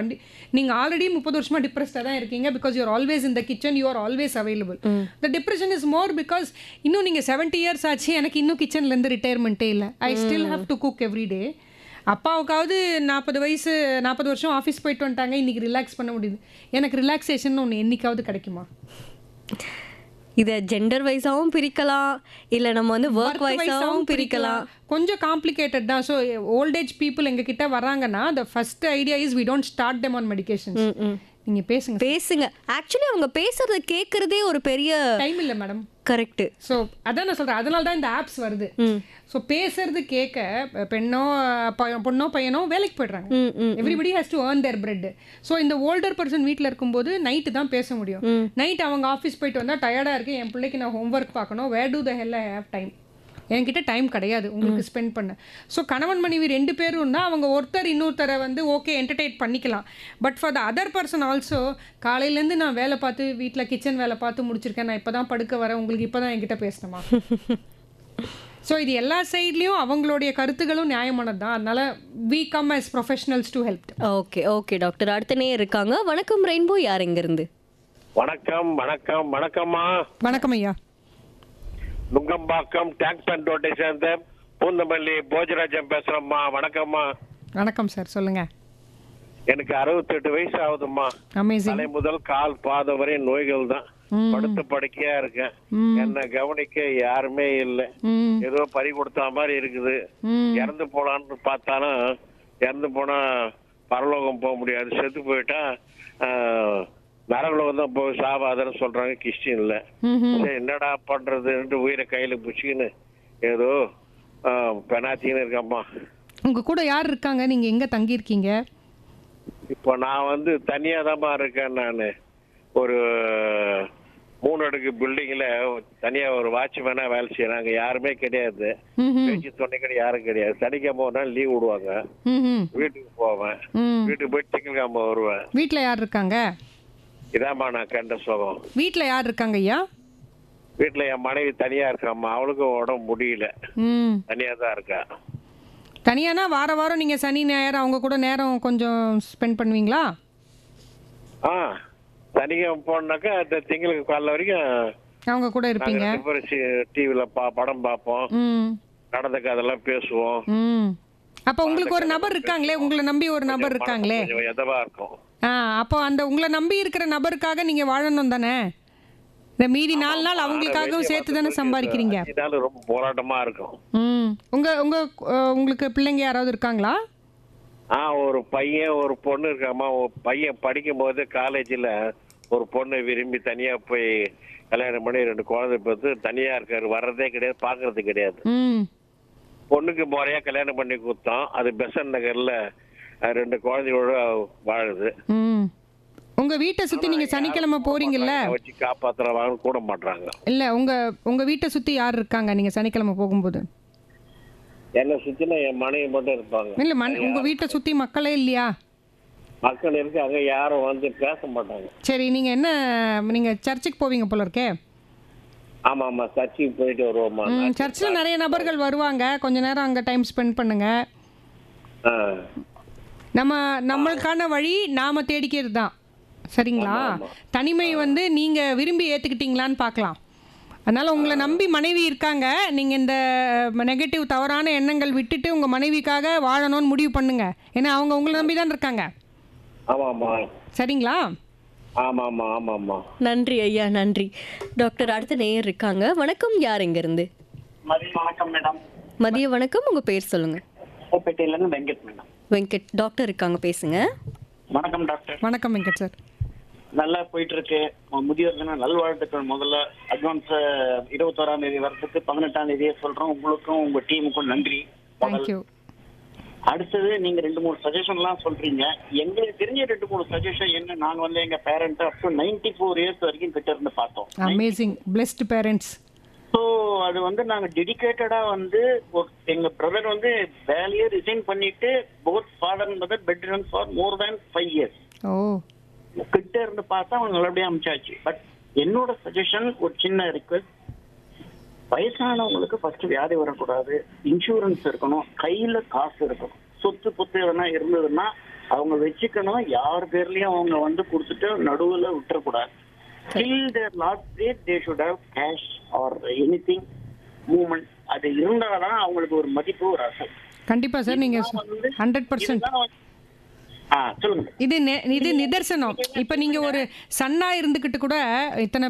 நீங்கள் ஆல்ரெடி 30 வருஷமாக டிப்ரெஸ்டாக தான் இருக்கீங்க. Because you're always in the kitchen, you're always available. The depression is more because இன்னும் நீங்கள் 70 years ஆச்சு, எனக்கு இன்னும் கிச்சன்லேருந்து ரிட்டையர்மெண்ட்டே இல்லை. I still have to cook every day. அப்பாவுக்காவது 40 வருஷம் ஆஃபீஸ் போயிட்டு வந்துட்டாங்க, இன்றைக்கி ரிலாக்ஸ் பண்ண முடியுது. எனக்கு ரிலாக்ஸேஷன் ஒன்று என்றைக்காவது கிடைக்குமா? இதை ஜெண்டர் வைஸாவும் பிரிக்கலாம், இல்லை நம்ம வந்து ஒர்க் வைஸாவும் பிரிக்கலாம். கொஞ்சம் காம்ப்ளிகேட்டட் தான். ஸோ ஓல்டேஜ் பீப்புள் எங்ககிட்ட வராங்கன்னா the first idea is we don't start them on medications. நீங்கள் பேசுங்க. ஆக்சுவலி அவங்க பேசுறத கேட்கறதே ஒரு பெரிய டைம் இல்லை மேடம். கரெக்ட். ஸோ அதான் நான் சொல்கிறேன், அதனால தான் இந்த ஆப்ஸ் வருது. ஸோ பேசுறது கேட்க பொண்ணோ பையனோ வேலைக்கு போயிடுறாங்க. Everybody has to earn their bread. So இந்த ஓல்டர் பர்சன் வீட்டில் இருக்கும்போது நைட்டு தான் பேச முடியும். நைட் அவங்க ஆஃபீஸ் போயிட்டு வந்தால் டயர்டாக இருக்குது, என் பிள்ளைக்கு நான் ஹோம்ஒர்க் பார்க்கணும், where to the hell I have time, என்கிட்ட டைம் கிடையாது உங்களுக்கு ஸ்பெண்ட் பண்ண. ஸோ கணவன் மனைவி 2 பேரும் தான் அவங்க ஒருத்தர் இன்னொருத்தரை வந்து ஓகே என்டர்டெயின் பண்ணிக்கலாம். But for the other person also காலையிலேருந்து நான் வேலை பார்த்து வீட்டில் கிச்சன் வேலை பார்த்து முடிச்சிருக்கேன், நான் இப்போ தான் படுக்க வரேன், உங்களுக்கு இப்போ தான் என்கிட்ட பேசணுமா? ஸோ இது எல்லா சைட்லேயும் அவங்களுடைய கருத்துகளும் நியாயமானது தான். அதனால we come as professionals to help. Okay doctor. அடுத்தனே இருக்காங்க. வணக்கம் ரெயின்போ, யார் எங்கிருந்து? வணக்கம்மா. வணக்கம் ஐயா. நுங்கம்பாக்கம் டேங்க் பண்ட் ரோட்டை சேர்ந்த பூந்தமல்லி போஜராஜன் பேசுறேம்மா. வணக்கம்மா. வணக்கம் சார், சொல்லுங்க. எனக்கு 68 வயசு ஆகுதும்மா. அமேசிங். தலை முதல் கால் பாதம் வரை நோய்கள் தான். படுத்து படுக்கையா இருக்கேன். என்ன கவனிக்க யாருமே இல்லை. ஏதோ பறி கொடுத்த மாதிரி இருக்குது. இறந்து போலான்னு பார்த்தாலும் இறந்து போனா பரலோகம் போக முடியாது, செத்து போயிட்டா நரகுலகம் தான் போய் சாவாதன்னு சொல்றாங்க கிறிஸ்டின்ல. சரி என்னடா பண்றதுன்னு உயிரை கையில பிடிச்சிக்கின்னு ஏதோ பெனாத்தின்னு இருக்கம்மா. உங்க கூட யார் இருக்காங்க? நீங்க எங்க தங்கி இருக்கீங்க? இப்போ நான் வந்து தனியா தான்மா இருக்கேன். நான் ஒரு 3 அடுக்கு பில்டிங்ல தனியா ஒரு வாட்ச்மேனா வேலை செய்யறாங்க. யாருமே கிடையாது, பேச்சு துணைக்கடி யாரும் கிடையாது. சனிக்கிழமை ஒரு நாள் லீவ் விடுவாங்க, வீட்டுக்கு போவேன். வீட்டுக்கு போய் திங்கக்கிழமை வருவேன். வீட்டுல யார் இருக்காங்க? இதாம்மா நான் கண்ட சுகம். வீட்டுல யார் இருக்காங்க ஐயா? வீட்டுல என் மனைவி தனியா இருக்காம்மா. அவளுக்கும் உடம்பு முடியல, தனியா தான் இருக்கா. தனியானா வாரம் நீங்க சனி ஞாயிறு அவங்க கூட நேரம் கொஞ்சம் ஸ்பெண்ட் பண்ணுவீங்களா? சனிக்கிழமை போனாக்கா திங்களுக்கு காலைல வரைக்கும் அவங்க கூட இருப்பீங்க. டிவில படம் பார்ப்போம், நடந்த கதெல்லாம் பேசுவோம். அப்ப உங்களுக்கு ஒரு நபர் இருக்காங்களே, உங்களை நம்பி ஒரு நபர் இருக்காங்களே, எதவா இருக்கும். அப்போ அந்த உங்களை நம்பி இருக்கிற நபருக்காக நீங்க வாழணும் தானே? இந்த மீதி 4 நாள் அவங்களுக்காகவும் சேர்த்து தானே சம்பாதிக்கிறீங்க. ரொம்ப போராட்டமா இருக்கும். உங்களுக்கு பிள்ளைங்க யாராவது இருக்காங்களா? ஒரு பையன் ஒரு பொண்ணு இருக்காமா. பையன் படிக்கும் போது காலேஜ்ல ஒரு பொண்ணு விரும்பி தனியா போய் கல்யாணம் பண்ணி 2 குழந்தை பார்த்து தனியா இருக்காரு. வர்றதே கிடையாது, பாக்குறது கிடையாது. பொண்ணுக்கு முறையா கல்யாணம் பண்ணி கொடுத்தோம். அது பெசன் நகர்ல 2 குழந்தையோட வாழுது. உங்க வீட்டை சுத்தி நீங்க சனிக்கிழமை போறீங்கல்ல, வச்சு காப்பாத்துறவாங்க கூட மாட்டாங்க. இல்ல உங்க வீட்டை சுத்தி யார் இருக்காங்க நீங்க சனிக்கிழமை போகும்போது? என்ன சுத்தினா என் மனைவி மட்டும் இருப்பாங்க. இல்ல உங்க வீட்டை சுத்தி மக்களே இல்லையா? மக்கள் இருக்கு, அங்க யாரும் வந்து பேச மாட்டாங்க. சரி, நீங்க சர்ச்சுக்கு போவீங்க போல இருக்கே. ஆமா சர்ச்சுக்கு போயிட்டு வருவோமா. சர்ச்சில் நிறைய நபர்கள் வருவாங்க, கொஞ்ச நேரம் அங்க டைம் ஸ்பெண்ட் பண்ணுங்க. நம்மளுக்கான வழி நாம தேடிக்கிறது தான், சரிங்களா? தனிமை வந்து நீங்க விரும்பி ஏத்துக்கிட்டீங்களான்னு பார்க்கலாம். அதனால உங்களை நம்பி மனைவி இருக்காங்க. நீங்க இந்த நெகட்டிவ் தவறான எண்ணங்கள் விட்டுட்டு உங்க மனைவிக்காக வாழணும்னு முடிவு பண்ணுங்க. ஏன்னா அவங்க உங்களை நம்பி தான் இருக்காங்க. சரிங்களா? ஆமாம்மா. நன்றி ஐயா, நன்றி. டாக்டர் அடுத்த நேயர் இருக்காங்க. வணக்கம், யார் எங்க இருந்து? வணக்கம் மேடம். மதிய வணக்கம். உங்க பேர் சொல்லுங்க. வெங்கட் மேடம். வெங்கட் டாக்டர் இருக்காங்க, பேசுங்க. வணக்கம் டாக்டர். வணக்கம் வெங்கட் சார். நல்லா போயிட்டு இருக்கு. முதியோர் தின நல்வாழ்த்துக்கள். முதல்ல அட்வான்ஸ் 21ஆம் தேதி வரதுக்கு 18ஆம் தேதியே சொல்றோம். உங்களுக்கும் உங்க டீமுக்கும் நன்றி. தேங்க்யூ. அடுத்தது நீங்க 2-3 சஜஷன்லாம் சொல்றீங்க. எங்களுக்கு தெரிஞ்ச 2-3 சஜஷன் என்ன, நாங்க வந்து எங்க பேரண்ட் அப் டு 94 இயர்ஸ் வரைக்கும் கிட்ட இருந்து பார்த்தோம். Amazing, blessed parents. ஸோ அது வந்து நாங்க டெடிகேட்டடா வந்து எங்க பிரதர் வந்து வேலையை ரிசைன் பண்ணிட்டு both father and mother bedridden for more than 5 years கிட்ட இருந்து பார்த்தா அவங்க நல்லபடியா அமைச்சாச்சு. பட் என்னோட சஜஷன், ஒரு சின்ன ரிக்வெஸ்ட், வயசானவங்களுக்கு ஃபர்ஸ்ட் வியாதி வரக்கூடாது, இன்சூரன்ஸ் இருக்கணும், கையில காசு இருக்கணும், சொத்து பொத்து எதனா இருந்ததுன்னா அவங்க வச்சுக்கணும். யார் பேர்லயும் அவங்க வந்து கொடுத்துட்டு நடுவுல விட்டுறக்கூடாது. Till their last breath they should have cash or anything movement. அது இருந்தாதான் அவங்களுக்கு ஒரு மதிப்பு, ஒரு அசல். கண்டிப்பா சார், நீங்க 100% சொல்லுங்க. இது நிதர்சனம். இப்போ நீங்க ஒரு சன்னா இருந்துக்கிட்டு கூட இத்தனை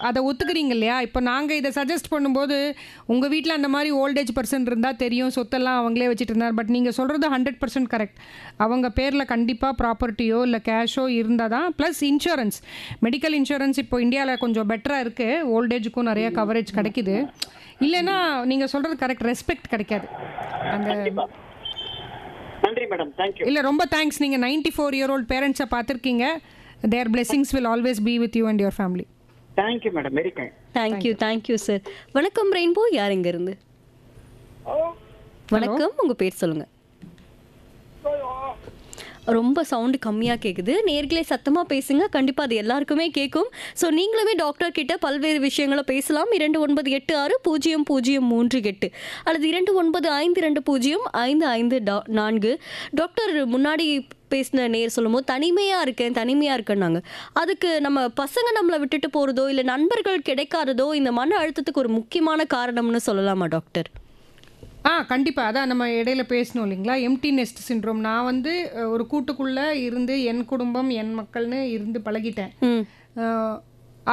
அதை ஒத்துக்கிறீங்க இல்லையா? இப்போ நாங்க இதை சஜஸ்ட் பண்ணும்போது உங்க வீட்டில் அந்த மாதிரி ஓல்டேஜ் பர்சன் இருந்தா தெரியும், சொத்தெல்லாம் அவங்களே வச்சுட்டு இருந்தார். பட் நீங்க சொல்றது 100% கரெக்ட். அவங்க பேர்ல கண்டிப்பா ப்ராப்பர்ட்டியோ இல்லை கேஷோ இருந்தால் தான். ப்ளஸ் இன்சூரன்ஸ், மெடிக்கல் இன்சூரன்ஸ் இப்போ இந்தியாவில் கொஞ்சம் பெட்டரா இருக்கு, ஓல்டேஜுக்கும் நிறைய கவரேஜ் கிடைக்குது. இல்லைன்னா நீங்க சொல்றது கரெக்ட், ரெஸ்பெக்ட் கிடைக்காது. அந்த நன்றி மேடம், தேங்க்யூ. இல்ல ரொம்ப தேங்க்ஸ். நீங்க 94-year-old பேரண்ட்ஸை பார்த்துருக்கீங்க. தேர் blessings will always be with you and your family. Thank you madam, very kind. Thank you sir. வணக்கம் ரெயின்போ, யார் எங்க இருந்து? வணக்கம், உங்க பேர் சொல்லுங்க. ரொம்ப சவுண்டு கம்மியாக கேட்குது. நேர்களே சத்தமாக பேசுங்க, கண்டிப்பாக அது எல்லாருக்குமே கேட்கும். ஸோ நீங்களுமே டாக்டர் கிட்ட பல்வேறு விஷயங்களை பேசலாம். 29860038 அல்லது 2952055544. டாக்டர் முன்னாடி பேசின நேர் சொல்லும்போது தனிமையாக இருக்கேன்னாங்க. அதுக்கு நம்ம பசங்க நம்மளை விட்டுட்டு போகிறதோ இல்லை நண்பர்கள் கிடைக்காததோ இந்த மன அழுத்தத்துக்கு ஒரு முக்கியமான காரணம்னு சொல்லலாமா டாக்டர்? கண்டிப்பாக. அதான் நம்ம இடையில பேசணும் இல்லைங்களா, எம்டி நெஸ்ட் சிண்ட்ரோம். நான் வந்து ஒரு கூட்டுக்குள்ளே இருந்து என் குடும்பம் என் மக்கள்னு இருந்து பழகிட்டேன்.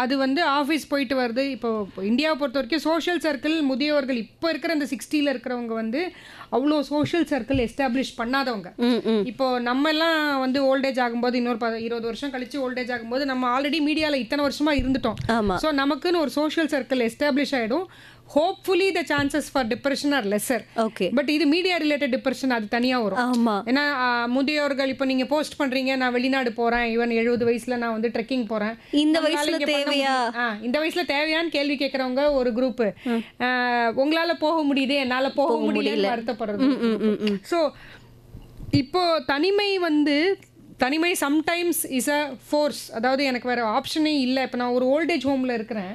அது வந்து ஆஃபீஸ் போயிட்டு வருது. இப்போ இந்தியாவை பொறுத்த வரைக்கும் சோஷியல் சர்க்கிள், முதியவர்கள் இப்போ இருக்கிற இந்த 60ல் இருக்கிறவங்க வந்து அவ்வளோ சோஷியல் சர்க்கிள் எஸ்டாப்ளிஷ் பண்ணாதவங்க. இப்போ நம்ம எல்லாம் வந்து ஓல்டேஜ் ஆகும்போது இன்னொரு 20 வருஷம் கழிச்சு ஓல்டேஜ் ஆகும்போது நம்ம ஆல்ரெடி மீடியாவில் இத்தனை வருஷமா இருந்துட்டோம். ஸோ நமக்குன்னு ஒரு சோஷியல் சர்க்கிள் எஸ்டாப்ளிஷ் ஆகிடும். Hopefully the chances for depression R lesser. Okay, but இது மீடியா ரிலேட்டட் டிப்ரெஷன், அது தனியாக வரும். ஆமாம். ஏன்னா முதியோர்கள் இப்போ நீங்கள் போஸ்ட் பண்ணுறீங்க, நான் வெளிநாடு போகிறேன், ஈவன் 70 வயசில் நான் வந்து ட்ரெக்கிங் போகிறேன், இந்த வயசில் தேவையா, இந்த வயசில் தேவையான்னு கேள்வி கேட்குறவங்க ஒரு குரூப்பு. உங்களால் போக முடியுது, என்னால் போக முடியல வருத்தப்படுறது. ஸோ இப்போ தனிமை சம்டைம்ஸ் இஸ் அ ஃபோர்ஸ். அதாவது எனக்கு வேறு ஆப்ஷனே இல்லை. இப்போ நான் ஒரு ஓல்டேஜ் ஹோமில் இருக்கிறேன்,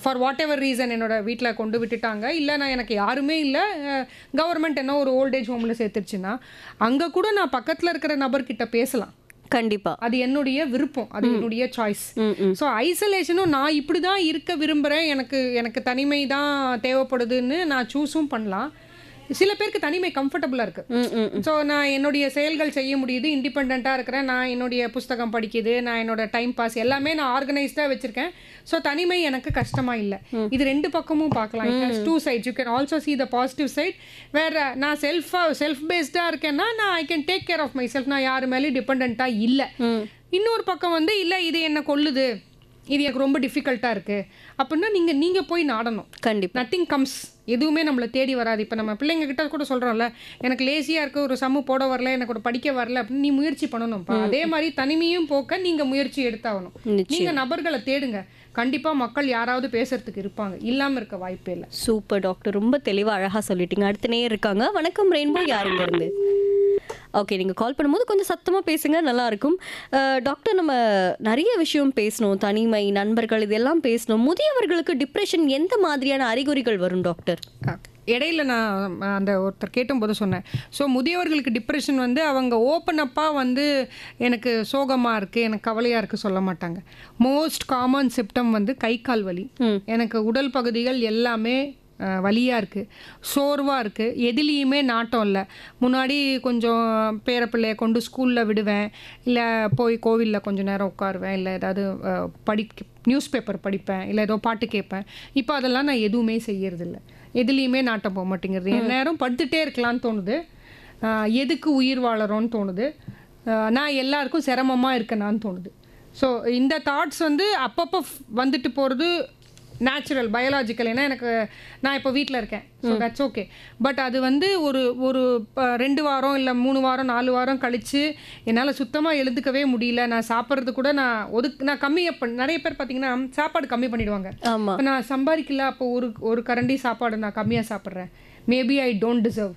ஃபார் வாட் எவர் ரீசன் என்னோட வீட்டில் கொண்டு விட்டுட்டாங்க, இல்லை நான் எனக்கு யாருமே இல்லை, கவர்மெண்ட் என்ன ஒரு ஓல்டேஜ் ஹோமில் சேர்த்துருச்சுன்னா அங்கே கூட நான் பக்கத்தில் இருக்கிற நபர்கிட்ட பேசலாம். கண்டிப்பா அது என்னுடைய விருப்பம், அது என்னுடைய சாய்ஸ். ஸோ ஐசோலேஷனும் நான் இப்படி தான் இருக்க விரும்புகிறேன், எனக்கு தனிமை தான் தேவைப்படுதுன்னு நான் சூஸும் பண்ணலாம். சில பேருக்கு தனிமை கம்ஃபர்டபுளாக இருக்குது. ஸோ நான் என்னுடைய செயல்கள் செய்ய முடியுது, இண்டிபெண்ட்டாக இருக்கிறேன், நான் என்னுடைய புஸ்தகம் படிக்குது, நான் என்னோட டைம் பாஸ் எல்லாமே நான் ஆர்கனைஸ்டாக வச்சுருக்கேன். ஸோ தனிமை எனக்கு கஷ்டமாக இல்லை. இது ரெண்டு பக்கமும் பார்க்கலாம். It has two sides. You can also see the positive side. வேறு நான் செல்ஃப் பேஸ்டாக இருக்கேன்னா நான் I can take care of myself, நான் யாரு மேலேயும் டிபெண்ட்டாக இல்லை. இன்னொரு பக்கம் வந்து இல்லை இது என்னை கொல்லுது, இது எனக்கு ரொம்ப டிஃபிகல்ட்டாக இருக்குது அப்படின்னா நீங்கள் போய் நாடணும். கண்டிப்பாக நத்திங் கம்ஸ், எதுவுமே நம்மளை தேடி வராது. இப்போ நம்ம பிள்ளைங்க கிட்ட கூட சொல்கிறோம்ல, எனக்கு லேசியாக இருக்குது, ஒரு சம்மு போட வரல, எனக்கு ஒரு படிக்க வரல அப்படின்னு நீ முயற்சி பண்ணணும்ப்பா. அதே மாதிரி தனிமையும் போக்க நீங்கள் முயற்சி எடுத்தாகணும். நீங்கள் நபர்களை தேடுங்க, கண்டிப்பாக மக்கள் யாராவது பேசுறதுக்கு இருப்பாங்க, இல்லாமல் இருக்க வாய்ப்பே இல்லை. சூப்பர் டாக்டர், ரொம்ப தெளிவாக அழகாக சொல்லிட்டீங்க. அடுத்த நேரம் இருக்காங்க. வணக்கம் ரெயின்போ, யாருங்க இருந்து? ஓகே, நீங்கள் கால் பண்ணும்போது கொஞ்சம் சத்தமாக பேசுங்க, நல்லாயிருக்கும். டாக்டர், நம்ம நிறைய விஷயம் பேசணும், தனிமை, நண்பர்கள், இதெல்லாம் பேசணும். முதியவர்களுக்கு டிப்ரெஷன் எந்த மாதிரியான அறிகுறிகள் வரும் டாக்டர்? இடையில நான் அந்த ஒருத்தர் கேட்டும்போது சொன்னேன். ஸோ முதியவர்களுக்கு டிப்ரெஷன் வந்து அவங்க ஓப்பன் அப்பாக வந்து எனக்கு சோகமாக இருக்குது, எனக்கு கவலையாக இருக்குது சொல்ல மாட்டாங்க. மோஸ்ட் காமன் சிம்டம் வந்து கை கால் வலி, எனக்கு உடல் பகுதிகள் எல்லாமே வலியாக இருக்குது, சோர்வாக இருக்குது, எதுலேயுமே நாட்டம் இல்லை. முன்னாடி கொஞ்சம் பேரப்பிள்ளையை கொண்டு ஸ்கூலில் விடுவேன், இல்லை போய் கோவிலில் கொஞ்சம் நேரம் உட்காருவேன், இல்லை ஏதாவது நியூஸ் பேப்பர் படிப்பேன், இல்லை ஏதோ பாட்டு கேட்பேன். இப்போ அதெல்லாம் நான் எதுவுமே செய்யறதில்ல, எதுலேயுமே நாட்டம் போக மாட்டேங்கிறது. என் நேரம் படுத்துகிட்டே இருக்கலான்னு தோணுது, எதுக்கு உயிர் வாழறோன்னு தோணுது, நான் எல்லாருக்கும் சிரமமாக இருக்கேனான்னு தோணுது. ஸோ இந்த தாட்ஸ் வந்து அப்பப்போ வந்துட்டு போகிறது நேச்சுரல், பயாலஜிக்கல். ஏன்னா நான் இப்போ வீட்டில் இருக்கேன், ஸோ தட்ஸ் ஓகே. பட் அது வந்து ஒரு 2 வாரம் இல்லை 3 வாரம் 4 வாரம் கழித்து என்னால் சுத்தமாக எழுந்துக்கவே முடியல. நான் சாப்பிட்றது கூட நான் கம்மியாக நிறைய பேர் பார்த்தீங்கன்னா சாப்பாடு கம்மி பண்ணிடுவாங்க. இப்போ நான் சம்பாதிக்கல, அப்போ ஒரு கரண்டி சாப்பாடு நான் கம்மியாக சாப்பிட்றேன், மேபி ஐ டோன்ட் டிசர்வ்,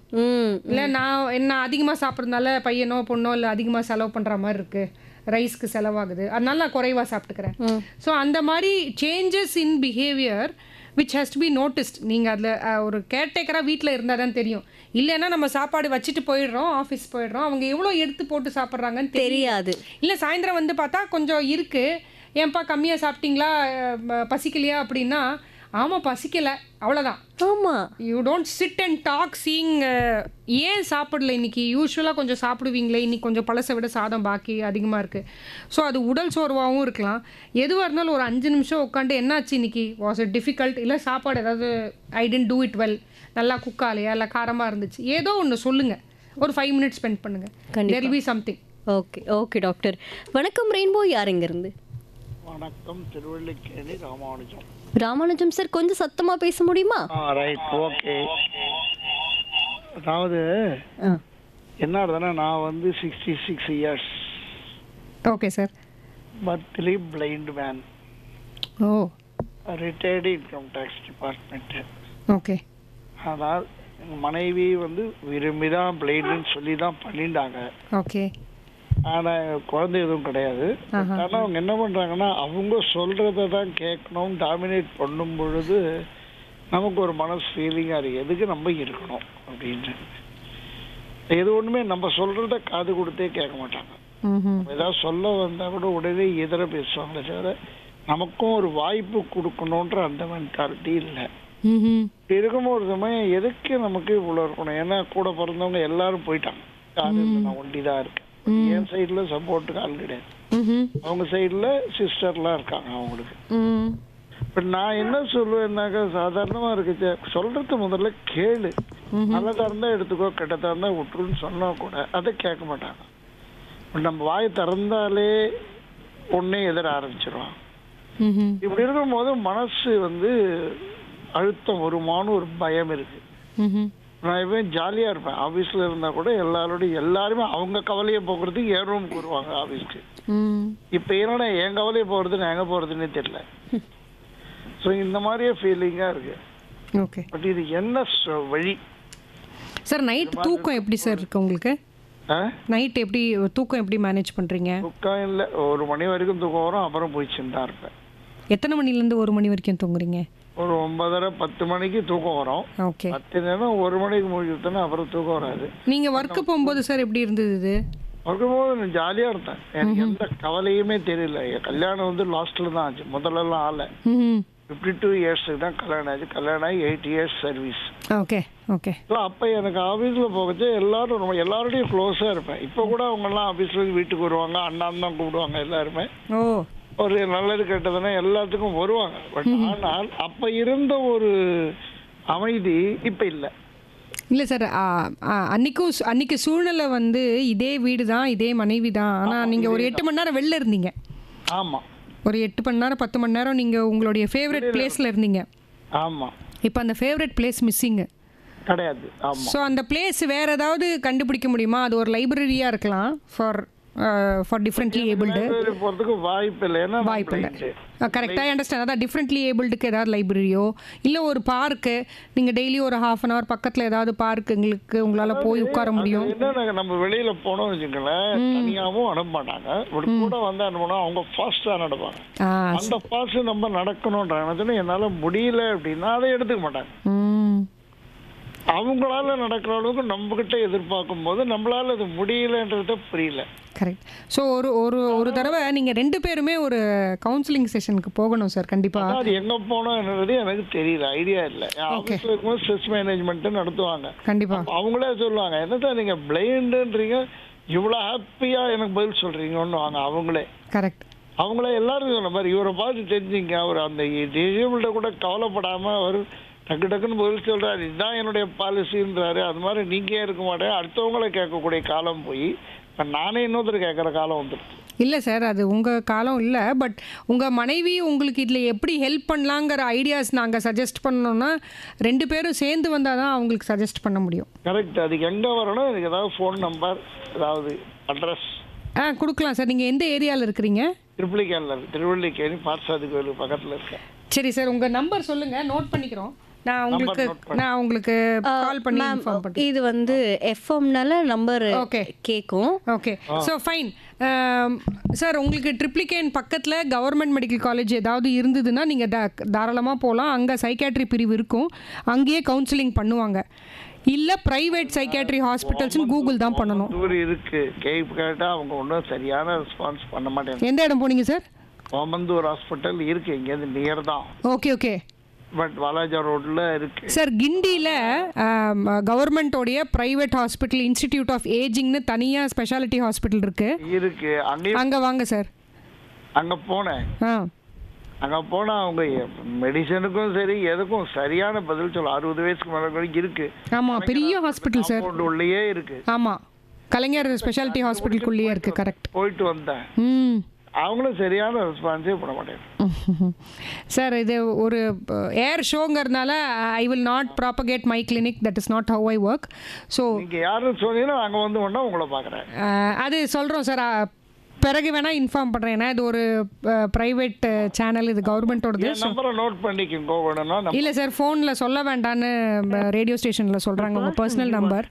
இல்லை நான் என்ன அதிகமாக சாப்பிட்றதுனால பையனோ பொண்ணோ இல்லை அதிகமாக செலவு பண்ணுற மாதிரி இருக்குது, ரைஸ்க்கு செலவாகுது, அதனால நான் குறைவாக சாப்பிட்டுக்கிறேன். ஸோ அந்த மாதிரி changes in behaviour which has to be noticed. நீங்கள் அதில் ஒரு கேர்டேக்கராக வீட்டில் இருந்தால் தான் தெரியும். இல்லைன்னா நம்ம சாப்பாடு வச்சுட்டு போயிடுறோம், ஆஃபீஸ் போயிடுறோம், அவங்க எவ்வளோ எடுத்து போட்டு சாப்பிட்றாங்கன்னு தெரியாது. இல்லை சாயந்தரம் வந்து பார்த்தா கொஞ்சம் இருக்குது, ஏன்பா கம்மியாக சாப்பிட்டீங்களா, பசிக்கலையா அப்படின்னா ஆமாம் பசிக்கலை அவ்வளோதான். ஆமா you don't sit and talk seeing ஏன் சாப்பிடல இன்னைக்கு, யூஸ்வலாக கொஞ்சம் சாப்பிடுவீங்களே, இன்னைக்கு கொஞ்சம் பழசை விட சாதம் பாக்கி அதிகமாக இருக்குது. ஸோ அது உடல் சோர்வாகவும் இருக்கலாம். எதுவாக இருந்தாலும் ஒரு 5 நிமிஷம் உட்காந்து என்னாச்சு இன்னைக்கு, வாஸ் இட் டிஃபிகல்ட், இல்லை சாப்பாடு ஏதாவது ஐ டென்ட் டூ இட் வெல், நல்லா குக் ஆகலையா, இல்லை காரமாக இருந்துச்சு, ஏதோ ஒன்று சொல்லுங்கள். ஒரு 5 மினிட்ஸ் ஸ்பெண்ட் பண்ணுங்கள். கண்டிப்பா. There will be something. Okay okay doctor. வணக்கம் ரெயின்போ, யார் இருந்து? வணக்கம், திருவள்ளிக்கேணி ராமானுஜம். ராமானுஜம் சார், கொஞ்சம் சத்தமா பேச முடியுமா? Right, okay. அதாவது என்ன ஆகுதுன்னா, நான் வந்து 66 years okay sir. Partly blind man, ஓ retired income tax department. Okay. ஆனால் எங்கள் மனைவி வந்து விரும்பி தான் பிளைண்டுன்னு சொல்லி தான் பண்ணிட்டாங்க. ஓகே. ஆனால் குழந்தை எதுவும் கிடையாது. ஆனால் அவங்க என்ன பண்ணுறாங்கன்னா, அவங்க சொல்கிறத தான் கேட்கணும், டாமினேட் பண்ணும் பொழுது நமக்கு ஒரு மனசு ஃபீலிங்காக இருக்குது, எதுக்கு நம்ம இருக்கணும் அப்படின்ட்டு. எது ஒன்றுமே நம்ம சொல்கிறத காது கொடுத்தே கேட்க மாட்டாங்க. ஏதாவது சொல்ல வந்தால் கூட உடனே எதிர பேசுவாங்களே தவிர நமக்கும் ஒரு வாய்ப்பு கொடுக்கணுன்ற அந்த மென்டாலிட்டி இல்லை. இருக்கும்போது ஒரு சமயம் எதுக்கு நமக்கு இவ்வளோ இருக்கணும், ஏன்னா கூட பிறந்தவங்க எல்லாரும் போயிட்டாங்க, யாரும் நான் ஒண்டி தான் இருக்கேன். என் சைடுல சப்போர்ட்டுக்கு ஆள் கிடையாது, அவங்க சைடுல சிஸ்டர்லாம் இருக்காங்க அவங்களுக்கு. பட் நான் என்ன சொல்லுவேன்னாக்கா, சாதாரணமா இருக்கு, சொல்றது முதல்ல கேளு, நல்லதா இருந்தா எடுத்துக்கோ, கெட்டதா இருந்தா விட்டுருன்னு சொன்னா கூட அதை கேட்க மாட்டாங்க. நம்ம வாயை திறந்தாலே ஒன்னே எதிர ஆரம்பிச்சிருவாங்க. இப்படி இருக்கும் போது மனசு வந்து அழுத்தம் வருமானு ஒரு பயம் இருக்கு. நான் எப்பயும் ஜாலியா இருப்பேன், ஆபீஸ்ல இருந்தா கூட எல்லாருமே அவங்க கவலையை போக்குறதுக்கு என் ரூமுக்கு வருவாங்க ஆபீஸ்க்கு. இப்ப என்னடா என் கவலையை போறது, நான் எங்க போறதுன்னே தெரியல. ஸோ இந்த மாதிரியே ஃபீலிங்கா இருக்கு. ஓகே. பட் இது என்ன வழி சார்? நைட் தூக்கம் எப்படி சார் இருக்கு உங்களுக்கு? நைட் எப்படி தூக்கம் எப்படி மேனேஜ் பண்றீங்க? தூக்கம் இல்லை, 1 மணி வரைக்கும் தூக்கம் வரும், அப்புறம் போய் சிந்தா இருப்பேன். எத்தனை மணிலேருந்து 1 மணி வரைக்கும் தூங்குறீங்க? ஒரு 9:30-10 மணிக்கு தூக்கம் வரும். ஓகே. 10 நேரம் 1 மணிக்கு முடிச்சுட்டோன்னா அப்புறம் தூக்கம் வராது. நீங்க ஒர்க்கு போகும்போது சார் எப்படி இருந்தது இது? ஒர்க்கு போகும்போது நான் ஜாலியா இருந்தேன், எனக்கு எந்த கவலையுமே தெரியல. என் கல்யாணம் வந்து லாஸ்ட்ல தான் ஆச்சு, முதல்லலாம் ஆள 52 இயர்ஸுக்கு தான் கல்யாணம் ஆச்சு. கல்யாணம் ஆகி 8 years service. Okay okay. So அப்போ எனக்கு ஆஃபீஸில் போகச்சு எல்லாரோடையும் க்ளோஸாக இருப்பேன். இப்போ கூட அவங்கெல்லாம் ஆஃபீஸ்லேருந்து வீட்டுக்கு வருவாங்க, அண்ணான்னு தான் கூப்பிடுவாங்க எல்லாருமே. ஓ. ஒரு நல்லது கெட்டதுன்னா எல்லாத்துக்கும் வருவாங்க. பட் ஆனால் அப்போ இருந்த ஒரு அமைதி இப்போ இல்லை. இல்லை சார், அன்னைக்கு சூழ்நிலை வந்து இதே வீடு தான், இதே மனைவி தான். ஆனால் நீங்கள் ஒரு 8 மணி நேரம் வெளில இருந்தீங்க. ஆமாம், ஒரு 8 மணி நேரம் 10 மணி நேரம் நீங்கள் உங்களுடைய ஃபேவரட் பிளேஸில் இருந்தீங்க. ஆமாம். இப்போ அந்த ஃபேவரட் பிளேஸ் மிஸ்ஸிங்கு கிடையாது. ஆமாம். ஸோ அந்த பிளேஸ் வேறு ஏதாவது கண்டுபிடிக்க முடியுமா? அது ஒரு லைப்ரரியாக இருக்கலாம் ஃபார் டிஃப்ரெண்ட்லி ஏபிள்டு. போகிறதுக்கு வாய்ப்பு இல்லை, ஏன்னா வாய்ப்பு இல்லை. கரெக்டாக அண்டர்ஸ்டாண்ட். அதான் டிஃப்ரெண்ட்லி ஏபிள்டுக்கு ஏதாவது லைப்ரரியோ இல்லை ஒரு பார்க்கு, நீங்கள் டெய்லி ஒரு 1/2 hour பக்கத்தில் ஏதாவது பார்க் எங்களுக்கு உங்களால் போய் உட்கார முடியும். என்ன நம்ம வெளியில் போனோம்னு வச்சுக்கோங்களேன், தனியாகவும் அனுப்ப மாட்டாங்க, ஒரு கூட வந்து அனுப்பணும், அவங்க ஃபாஸ்ட்டாக நடப்பாங்க. அந்த ஃபாஸ்ட் நம்ம நடக்கணுன்றாங்க, என்னால் முடியல அப்படின்னா அதை எடுத்துக்க மாட்டாங்க. அவங்களால நடக்கிற அளவுக்கு நம்ம கிட்ட எதிர்பார்க்கும் போது நம்மளால அது முடியலன்றது புரியல. கரெக்ட். ஸோ ஒரு தடவை நீங்கள் 2 பேருமே ஒரு கவுன்சிலிங் செஷனுக்கு போகணும் சார், கண்டிப்பாக. அது எங்கே போனோம்ன்றது எனக்கு தெரியல, ஐடியா இல்லை. ஆஃபீஸில் இருக்கும்போது ஸ்ட்ரெஸ் மேனேஜ்மெண்ட் நடத்துவாங்க, கண்டிப்பாக அவங்களே சொல்லுவாங்க, என்னதான் நீங்கள் பிளைண்டுன்றீங்க இவ்வளோ ஹாப்பியாக எனக்கு பதில் சொல்கிறீங்கன்னு வாங்க. அவங்களே கரெக்ட், அவங்களே எல்லாரும் சொன்ன மாதிரி இவரை பார்த்து தெரிஞ்சுங்க, அவர் அந்த டிசேபிள்கிட்ட கூட கவலைப்படாமல் அவர் டக்கு டக்குன்னு பதில் சொல்கிறாரு, இதுதான் என்னுடைய பாலிசின்றாரு. அது மாதிரி நீங்கள் இருக்க மாட்டேன், அடுத்தவங்களை கேட்கக்கூடிய காலம் போய் இப்போ நானே இன்னொருத்தர் கேட்குற காலம் வந்துடுச்சு. இல்லை சார், அது உங்கள் காலம் இல்லை. பட் உங்கள் மனைவி உங்களுக்கு இதில் எப்படி ஹெல்ப் பண்ணலாங்கிற ஐடியாஸ் நாங்கள் சஜஸ்ட் பண்ணோன்னா 2 பேரும் சேர்ந்து வந்தால் தான் அவங்களுக்கு சஜஸ்ட் பண்ண முடியும். கரெக்ட். அதுக்கு எங்கே வரணும், எனக்கு ஏதாவது ஃபோன் நம்பர், ஏதாவது அட்ரஸ் கொடுக்கலாம் சார். நீங்கள் எந்த ஏரியாவில் இருக்கிறீங்க? திருவள்ளிக்கேணி பார்த்தசாரதி கோயிலுக்கு பக்கத்தில் இருக்கேன். சரி சார், உங்கள் நம்பர் சொல்லுங்கள், நோட் பண்ணிக்கிறோம். நான் உங்களுக்கு கால் பண்ணி இன்ஃபார்ம் பண்ணுறேன். இது வந்து எஃப்எம்னால நம்பர் கேட்கும். Okay, so fine sir. உங்களுக்கு ட்ரிப்ளிகேன் பக்கத்தில் கவர்மெண்ட் மெடிக்கல் காலேஜ் ஏதாவது இருந்ததுன்னா நீங்கள் தாராளமாக போகலாம். அங்கே சைக்காட்ரி பிரிவு இருக்கும், அங்கேயே கவுன்சிலிங் பண்ணுவாங்க. இல்லை ப்ரைவேட் சைக்காட்ரி ஹாஸ்பிட்டல்ஸ்னு கூகுள் தான் பண்ணணும். இருக்கு கேட்டால் அவங்க ஒன்றும் சரியான ரெஸ்பான்ஸ் பண்ண மாட்டேங்க. எந்த இடம் போனீங்க சார்? ஓமந்தூர் ஹாஸ்பிட்டல் இருக்கு, இங்கேருந்து நியர் தான். Okay okay. பட் வாலாஜா ரோட்ல இருக்கு. சார் கிண்டியில் கவர்மெண்ட்டோடைய ப்ரைவேட் ஹாஸ்பிட்டல் இன்ஸ்டிடியூட் ஆஃப் ஏஜிங்னு தனியாக ஸ்பெஷாலிட்டி ஹாஸ்பிட்டல் இருக்கு. அங்கே வாங்க சார். அங்கே போனேன். ஆ அங்கே போனால் அவங்க மெடிசனுக்கும் சரி எதுக்கும் சரியான பதில் சொல்ல. 60 வயசுக்கு மேலே வரைக்கும் இருக்கு. ஆமாம், பெரிய ஹாஸ்பிட்டல் சார். உள்ளேயே இருக்கு. ஆமாம், கலைஞர் ஸ்பெஷாலிட்டி ஹாஸ்பிட்டலுக்குள்ளேயே இருக்கு. கரெக்ட். போயிட்டு வந்தேன். அவங்களும் சரியான ரெஸ்பான்ஸே பண்ண மாட்டேன் சார். இது ஒரு ஏர் ஷோங்கிறதுனால I will not propagate my clinic. That is not how I work. So நீங்கள் யாரும் சொன்னீங்கன்னா அங்கே வந்து ஒன்றா உங்களை பார்க்குறேன். அது சொல்கிறோம் சார், பிறகு வேணா இன்ஃபார்ம் பண்ணுறேன். ஏன்னா இது ஒரு ப்ரைவேட் சேனல், இது கவர்மெண்ட்டோடது. நம்பரை நோட் பண்ணிக்கோங்க வேணும்னா. இல்லை சார், ஃபோனில் சொல்ல வேண்டான்னு ரேடியோ ஸ்டேஷனில் சொல்கிறாங்க உங்கள் பர்சனல் நம்பர்.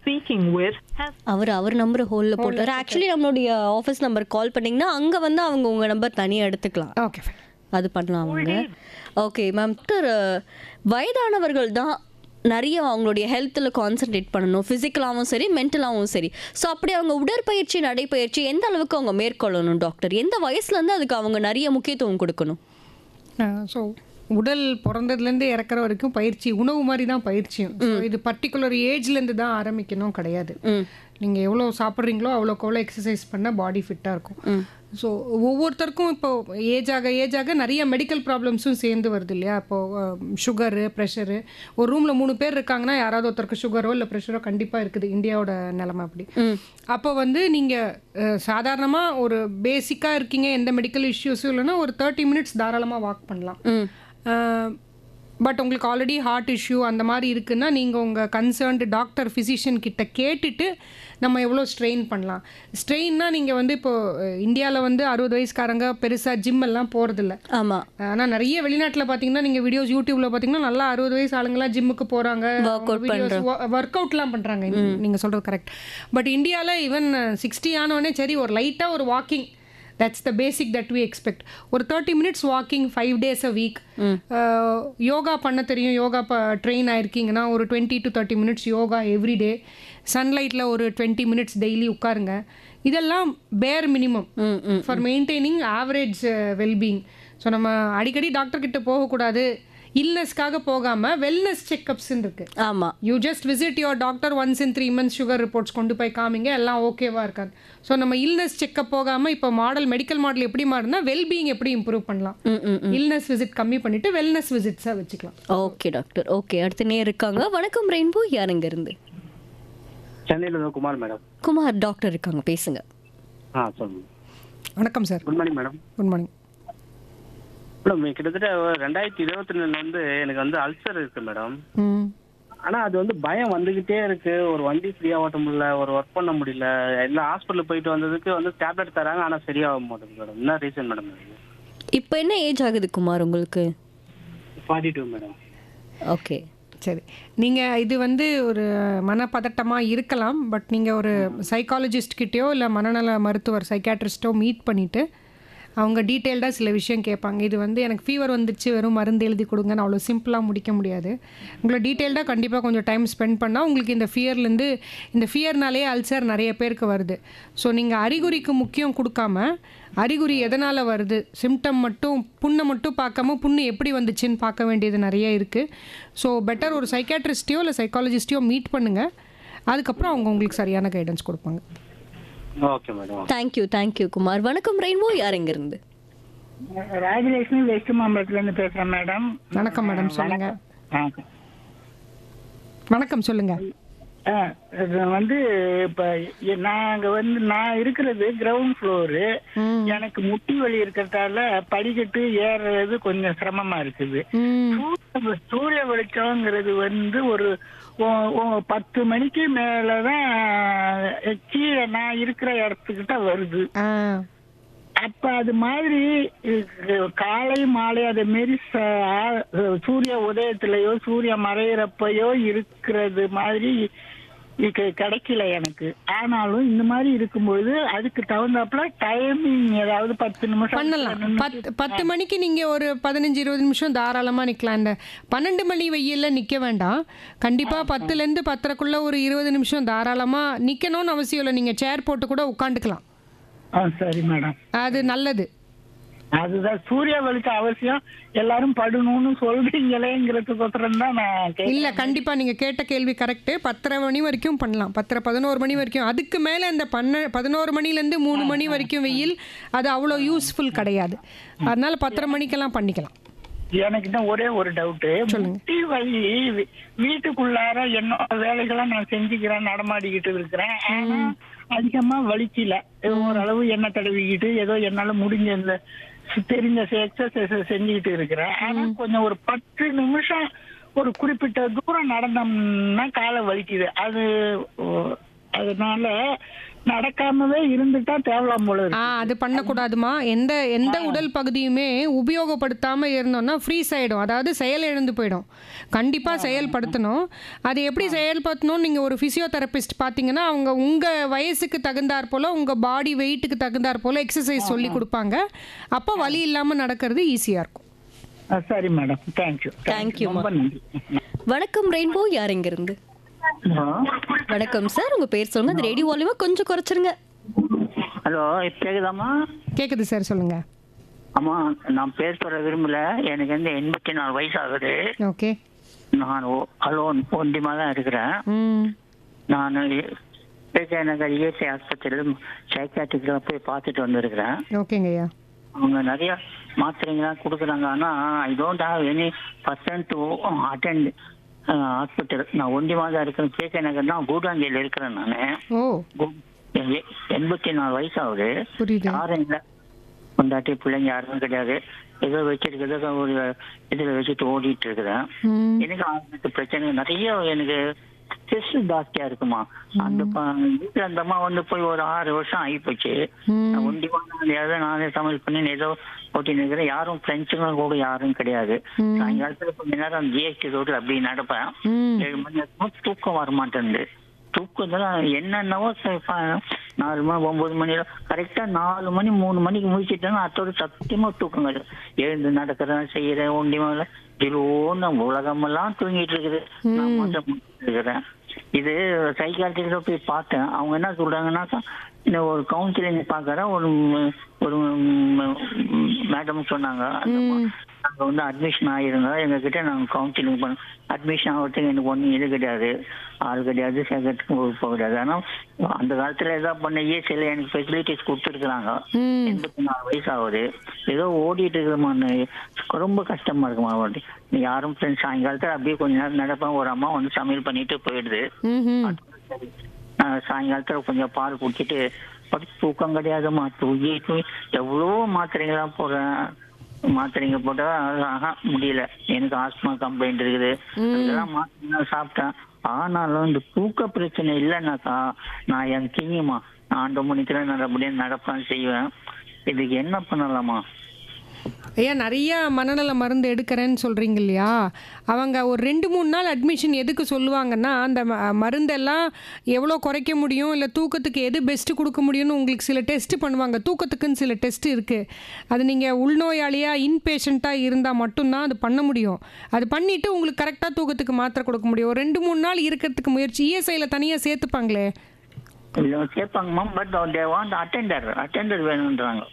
அவர் நம்பரை ஹோல்ல போட்டார். ஆக்சுவலி நம்மளுடைய ஆஃபீஸ் நம்பர் கால் பண்ணிங்கன்னா அங்கே வந்து அவங்க உங்கள் நம்பர் தனியாக எடுத்துக்கலாம். ஓகே, அது பண்ணலாம் அவங்க. ஓகே மேம், வயதானவர்கள் தான் நிறைய அவங்களுடைய ஹெல்த்தில் கான்சென்ட்ரேட் பண்ணணும், ஃபிசிக்கலாகவும் சரி மென்டலாகவும் சரி. ஸோ அப்படி அவங்க உடற்பயிற்சி நடைப்பயிற்சி எந்த அளவுக்கு அவங்க மேற்கொள்ளணும் டாக்டர்? எந்த வயசுலேருந்து அதுக்கு அவங்க நிறைய முக்கியத்துவம் கொடுக்கணும்? ஸோ உடல் பிறந்ததுலேருந்து இறக்குற வரைக்கும் பயிற்சி உணவு மாதிரி தான் பயிற்சியும். இது பர்டிகுலர் ஏஜ்லேருந்து தான் ஆரம்பிக்கணும் கிடையாது. நீங்கள் எவ்வளோ சாப்பிட்றீங்களோ அவ்வளோக்கு அவ்வளோ எக்ஸசைஸ் பண்ணால் பாடி ஃபிட்டாக இருக்கும். ஸோ ஒவ்வொருத்தருக்கும் இப்போ ஏஜாக நிறைய மெடிக்கல் ப்ராப்ளம்ஸும் சேர்ந்து வருது இல்லையா? இப்போது சுகரு, ப்ரெஷரு. ஒரு ரூமில் 3 பேர் இருக்காங்கன்னா யாராவது ஒருத்தருக்கு சுகரோ இல்லை ப்ரெஷரோ கண்டிப்பாக இருக்குது. இந்தியாவோட நிலைமை அப்படி. அப்போ வந்து நீங்கள் சாதாரணமாக ஒரு பேசிக்காக இருக்கீங்க, எந்த மெடிக்கல் இஷ்யூஸும் இல்லைன்னா ஒரு 30 மினிட்ஸ் தாராளமாக வாக் பண்ணலாம். பட் உங்களுக்கு ஆல்ரெடி ஹார்ட் இஷ்யூ அந்த மாதிரி இருக்குன்னா நீங்கள் உங்கள் கன்சர்ன்டு டாக்டர் ஃபிசிஷியன் கிட்ட கேட்டுட்டு நம்ம எவ்வளோ ஸ்ட்ரெயின் பண்ணலாம். ஸ்ட்ரெயின்னா நீங்கள் வந்து இப்போது இந்தியாவில் வந்து 60 வயசுக்காரங்க பெருசாக ஜிம் எல்லாம் போகிறதில்ல. ஆமாம். ஆனால் நிறைய வெளிநாட்டில் பார்த்தீங்கன்னா நீங்கள் வீடியோஸ் யூடியூப்பில் பார்த்தீங்கன்னா நல்லா 60 வயசு ஆளுங்களாம் ஜிம்முக்கு போகிறாங்க, ஒர்க் அவுட்லாம் பண்ணுறாங்க. நீங்கள் சொல்கிறது கரெக்ட். பட் இந்தியாவில் ஈவன் 60 ஆனவொடனே சரி ஒரு லைட்டாக ஒரு walking, that's the basic that we expect. ஒரு 30 minutes walking 5 days a week. Yoga பண்ண தெரியும், யோகா ட்ரெயின் ஆயிருக்கீங்கன்னா ஒரு 20 to 30 minutes yoga every day. சன்லைட்டில் ஒரு 20 minutes டெய்லி உட்காருங்க. இதெல்லாம் bare minimum for maintaining average wellbeing. So நம்ம அடிக்கடி டாக்டர் கிட்ட போகக்கூடாது. இல்னஸ்க்காக போகாமல் வெல்னஸ் செக்அப்ஸ்ன்னு இருக்குது. ஆமாம். You just visit your doctor once in 3 months sugar reports கொண்டு போய் காமிங்க, எல்லாம் ஓகேவா இருக்காது. ஸோ நம்ம இல்னஸ் செக்அப் போகாமல் இப்போ மெடிக்கல் மாடல் எப்படி மாறுனா வெல்பீயிங் எப்படி இம்ப்ரூவ் பண்ணலாம், இல்னஸ் விசிட் கம்மி பண்ணிட்டு வெல்னஸ் விசிட்ஸாக வச்சுக்கலாம். Okay doctor. ஓகே, அடுத்த நேரம் இருக்காங்க. வணக்கம் ரெயின்போ, யாருங்க இருந்து? சென்னையில் குமார் மேடம். குமார் டாக்டர் இருக்காங்க, பேசுங்க. சொல்லுங்க. வணக்கம் sir. Good morning madam. Good morning madam. கிட்டத்தட்ட 2022 எனக்கு வந்து அல்சர் இருக்கு மேடம். ஆனா அது வந்து பயம் வந்துகிட்டே இருக்கு. ஒரு வண்டி ஃப்ரீயா ஓட்ட முடியல, ஒரு ஒர்க் பண்ண முடியல. எல்லாம் ஹாஸ்பிட்டல் போயிட்டு வந்ததுக்கு வந்து டேப்லெட் தராங்க, ஆனா சரியாக மாட்டேங்குது மேடம். என்ன ரீசன் மேடம்? இப்போ என்ன ஏஜ் ஆகுது குமார் உங்களுக்கு? 42 மேடம். ஓகே, சரி. நீங்கள் இது வந்து ஒரு மனப்பதட்டமாக இருக்கலாம். பட் நீங்கள் ஒரு சைக்காலஜிஸ்ட் கிட்டேயோ இல்லை மனநல மருத்துவர் சைக்காட்ரிஸ்ட்டோ மீட் பண்ணிவிட்டு அவங்க டீட்டெயில்டாக சில விஷயம் கேட்பாங்க. இது வந்து எனக்கு ஃபீவர் வந்துச்சு வெறும் மருந்து எழுதி கொடுங்கன்னு அவ்வளோ சிம்பிளாக முடிக்க முடியாது. உங்களை டீட்டெயில்டாக கண்டிப்பாக கொஞ்சம் டைம் ஸ்பெண்ட் பண்ணால் உங்களுக்கு இந்த ஃபியர்னாலே அல்சர் நிறைய பேருக்கு வருது. ஸோ நீங்கள் அறிகுறிக்கு முக்கியம் கொடுக்காம அறிகுறி எதனால் வருது, சிம்டம் மட்டும், புண்ணை மட்டும் பார்க்காம புண்ணு எப்படி வந்துச்சுன்னு பார்க்க வேண்டியது நிறைய இருக்குது. ஸோ பெட்டர் ஒரு சைக்காட்ரிஸ்ட்டையோ இல்லை சைக்காலஜிஸ்ட்டையோ மீட் பண்ணுங்கள். அதுக்கப்புறம் அவங்க உங்களுக்கு சரியான கைடன்ஸ் கொடுப்பாங்க. Okay madam. தேங்க்யூ குமார். வணக்கம் ரெயின்போ, யார் எங்க இருந்து? ராஜலட்சுமி வெஸ்ட் மாம்பலத்துல இருந்து பேசுறேன் மேடம். வணக்கம் மேடம், சொல்லுங்க. வணக்கம், சொல்லுங்க. வந்து இப்ப நான் இருக்கிறது கிரவுண்ட் ஃப்ளோரு. எனக்கு முட்டி வலி இருக்கிறதால படிக்கட்டு ஏறுறது கொஞ்சம் சிரமமா இருக்குது. சூரிய வெளிச்சம்ங்கிறது வந்து ஒரு 10 மணிக்கு மேலதான் கீழே நான் இருக்கிற இடத்துக்கிட்ட வருது. அப்ப அது மாதிரி காலை மாலை அதே மாரி சூரிய உதயத்திலயோ சூரிய மறையிறப்பையோ இருக்கிறது மாதிரி கிடைக்கல எனக்கு. ஆனாலும் இந்த மாதிரி இருக்கும்போது அதுக்கு தகுந்தாப்புல டைமிங் ஏதாவது 10 நிமிஷம் பண்ணலாம். 10 மணிக்கு நீங்க ஒரு 15-20 நிமிஷம் தாராளமா நிக்கலாம். இந்த 12 மணி வெயில்ல நிக்க வேண்டாம். கண்டிப்பா 10லேருந்து 10:30க்குள்ள ஒரு 20 நிமிஷம் தாராளமா நிக்கணும்னு அவசியம் இல்லை. நீங்க சேர் போட்டு கூட உட்காந்துக்கலாம். சரி மேடம், அது நல்லது. அதுதான் சூரிய வெளிச்சம் அவசியம் எல்லாரும் படணும்னு சொல்றீங்களேங்கிறதுக்கோசரம் தான் நான் இல்ல கண்டிப்பா நீங்க கேட்ட கேள்வி கரெக்ட். 10:30 மணி வரைக்கும் பண்ணலாம், 10-11 மணி வரைக்கும். அதுக்கு மேல இந்த 11 மணில இருந்து 3 மணி வரைக்கும் வெயில் அது அவ்வளோ யூஸ்ஃபுல் கிடையாது. அதனால 10:30 மணிக்கெல்லாம் பண்ணிக்கலாம். எனக்கு இன்னும் ஒரே ஒரு டவுட். முட்டி வலி வீட்டுக்குள்ளார என்னோட வேலைகளை நான் செஞ்சுக்கிறேன், நடமாடிக்கிட்டு இருக்கிறேன். ஆனா அதிகமா வலிக்கல. ஓரளவு எண்ணெய் தடவிக்கிட்டு ஏதோ என்னால முடிஞ்ச இந்த தெரிஞ்ச எக்ஸசைஸ் செஞ்சுக்கிட்டு இருக்கிறேன். ஆனா கொஞ்சம் ஒரு 10 நிமிஷம் ஒரு குறிப்பிட்ட தூரம் நடந்தோம்னா காலை வலிக்குது. அதனால நடக்காமவே இருந்துட்டா தேவலாம் போல இருக்கு. அது பண்ணக்கூடாதுமா. எந்த உடல் பகுதியுமே உபயோகப்படுத்தாம இருந்தோம்னா ஃப்ரீஸ் ஆயிடும், அதாவது செயல் இழந்து போயிடும். கண்டிப்பா செயல்படுத்தணும். அது எப்படி செயல்படுத்தணும், நீங்க ஒரு பிசியோதெரபிஸ்ட் பார்த்தீங்கன்னா அவங்க உங்க வயசுக்கு தகுந்தாற் போல உங்க பாடி வெயிட்டுக்கு தகுந்தாற் போல எக்ஸசைஸ் சொல்லி கொடுப்பாங்க. அப்போ வலி இல்லாம நடக்கிறது ஈஸியா இருக்கும். சரி மேடம், தேங்க்யூ. தேங்க்யூ. ரொம்ப நன்றி. வணக்கம் ரெயின்போ, யார் எங்க இருந்து? வணக்கம் சார், உங்க பேர் சொல்லுங்க. அந்த ரேடியோ வால்யூமை கொஞ்சம் குறைச்சிருங்க. ஹலோ, கேக்குதாமா? கேக்குது சார், சொல்லுங்க. ஆமா, நான் பேர் சொல்ல விரும்பல. எனக்கு வந்து 84 வயசு ஆகுது. ஓகே. நான் அலோன் ஒண்டிமா தான் இருக்கிறேன். நான் நகர் இஎஸ்ஐ ஆஸ்பத்திரியில் சைக்காட்ரிக்ல போய் பார்த்துட்டு வந்திருக்கிறேன். ஓகேங்க ஐயா. அவங்க நிறைய மாத்திரைங்களாம் கொடுக்குறாங்க. ஆனா I don't have any person to attend hospital. நான் ஒண்டிமா தான் இருக்கிறேன். கேகே நகர் தான், கூடாஞ்சேரியில் இருக்கிறேன். நான் 84 வயசு ஆகுது. யாரும் இல்லை, கொண்டாட்டி பிள்ளைங்க யாருமே கிடையாது. ஏதோ வச்சிருக்கிறத ஒரு இதுல வச்சுட்டு ஓடிட்டு இருக்கிறேன். எனக்கு பிரச்சனை நிறைய, எனக்கு ஸ்ட்ரெஸ் ஜாஸ்தியா இருக்குமா. அந்த வீட்டுல அந்த அம்மா வந்து போய் ஒரு 6 வருஷம் ஆகி போச்சு. ஒண்டிமா நானே சமையல் பண்ணி ஏதோ ஓட்டி நிற்கிறேன். யாரும் ஃப்ரெண்ட்ஸுங்க கூட யாரும் கிடையாது. சாயங்காலத்துல கொஞ்ச நேரம் அந்த ஜிஎஸ்டி ரோட்ல அப்படி நடப்பேன். 7 மணி நேரமும் தூக்கம் வரமாட்டேன். தூக்கத்தான் என்னென்னவோ 4 மணி 9 மணி கரெக்டா 4 மணி 3 மணிக்கு முடிச்சுட்டேன்னா அதோட சத்தியமா தூக்கம் கிடையாது. எழுந்து நடக்கிறேன், செய்யறேன். ஒண்டிமாவில திலோன்னு உலகமெல்லாம் தூங்கிட்டு இருக்குது. நான் மட்டும் இருக்கிறேன். இது சைக்காட்ரிஸ்ட போய் பார்த்தேன். அவங்க என்ன சொல்றாங்கன்னாக்கா, இந்த ஒரு கவுன்சிலிங் பாக்குறேன். ஒரு மேடம் சொன்னாங்க, நாங்க வந்து அட்மிஷன் ஆயிருங்க, எங்க கிட்ட நாங்க கவுன்சிலிங் பண்ண அட்மிஷன் ஆகிறதுக்கு எனக்கு ஒன்றும் இது கிடையாது, ஆள் கிடையாது, சேர்க்கறதுக்கு போக கிடையாது. ஆனா அந்த காலத்துல ஏதாவது பண்ண இஎஸ்ஐல எனக்கு ஃபெசிலிட்டிஸ் கொடுத்துருக்குறாங்க. 84 வயசு ஆகுது. ஏதோ ஓடிட்டு இருக்குமான்னு ரொம்ப கஷ்டமா இருக்குமா. யாரும் ஃப்ரெண்ட்ஸ் சாயங்காலத்துல அப்படியே கொஞ்ச நேரம் நடப்பேன். ஒரு அம்மா வந்து சமையல் பண்ணிட்டு போயிடுது. சாயங்காலத்துல கொஞ்சம் பால் குடிச்சிட்டு தூக்கம் கிடையாதுமா. தூங்கி எவ்வளோ மாத்திரைங்கெல்லாம் போடுறேன். மாத்திரைங்க போட்டா முடியல. எனக்கு ஆஸ்மா கம்ப்ளைண்ட் இருக்குது. அதெல்லாம் மாத்திரை சாப்பிட்டேன். ஆனாலும் இந்த தூக்க பிரச்சனை இல்லைன்னாக்கா நான் என் கிங்கிமா நான் 2 மணிக்கு நல்லபடியாக நடப்பேன், செய்வேன். இதுக்கு என்ன பண்ணலாமா? ஐயா, நிறைய மனநல மருந்து எடுக்கிறேன்னு சொல்கிறீங்க இல்லையா? அவங்க ஒரு 2-3 நாள் அட்மிஷன் எதுக்கு சொல்லுவாங்கன்னா, அந்த மருந்தெல்லாம் எவ்வளோ குறைக்க முடியும், இல்லை தூக்கத்துக்கு எது பெஸ்ட்டு கொடுக்க முடியும்னு உங்களுக்கு சில டெஸ்ட்டு பண்ணுவாங்க. தூக்கத்துக்குன்னு சில டெஸ்ட்டு இருக்குது. அது நீங்கள் உள்நோயாளியாக இன்பேஷண்ட்டாக இருந்தால் மட்டும்தான் அது பண்ண முடியும். அது பண்ணிவிட்டு உங்களுக்கு கரெக்டாக தூக்கத்துக்கு மாத்திரை கொடுக்க முடியும். ஒரு 2-3 நாள் இருக்கிறதுக்கு முயற்சி. இஎஸ்ஐயில் தனியாக சேர்த்துப்பாங்களே? சேர்ப்பாங்க ma'am, but they want attender வேணுன்றாங்க.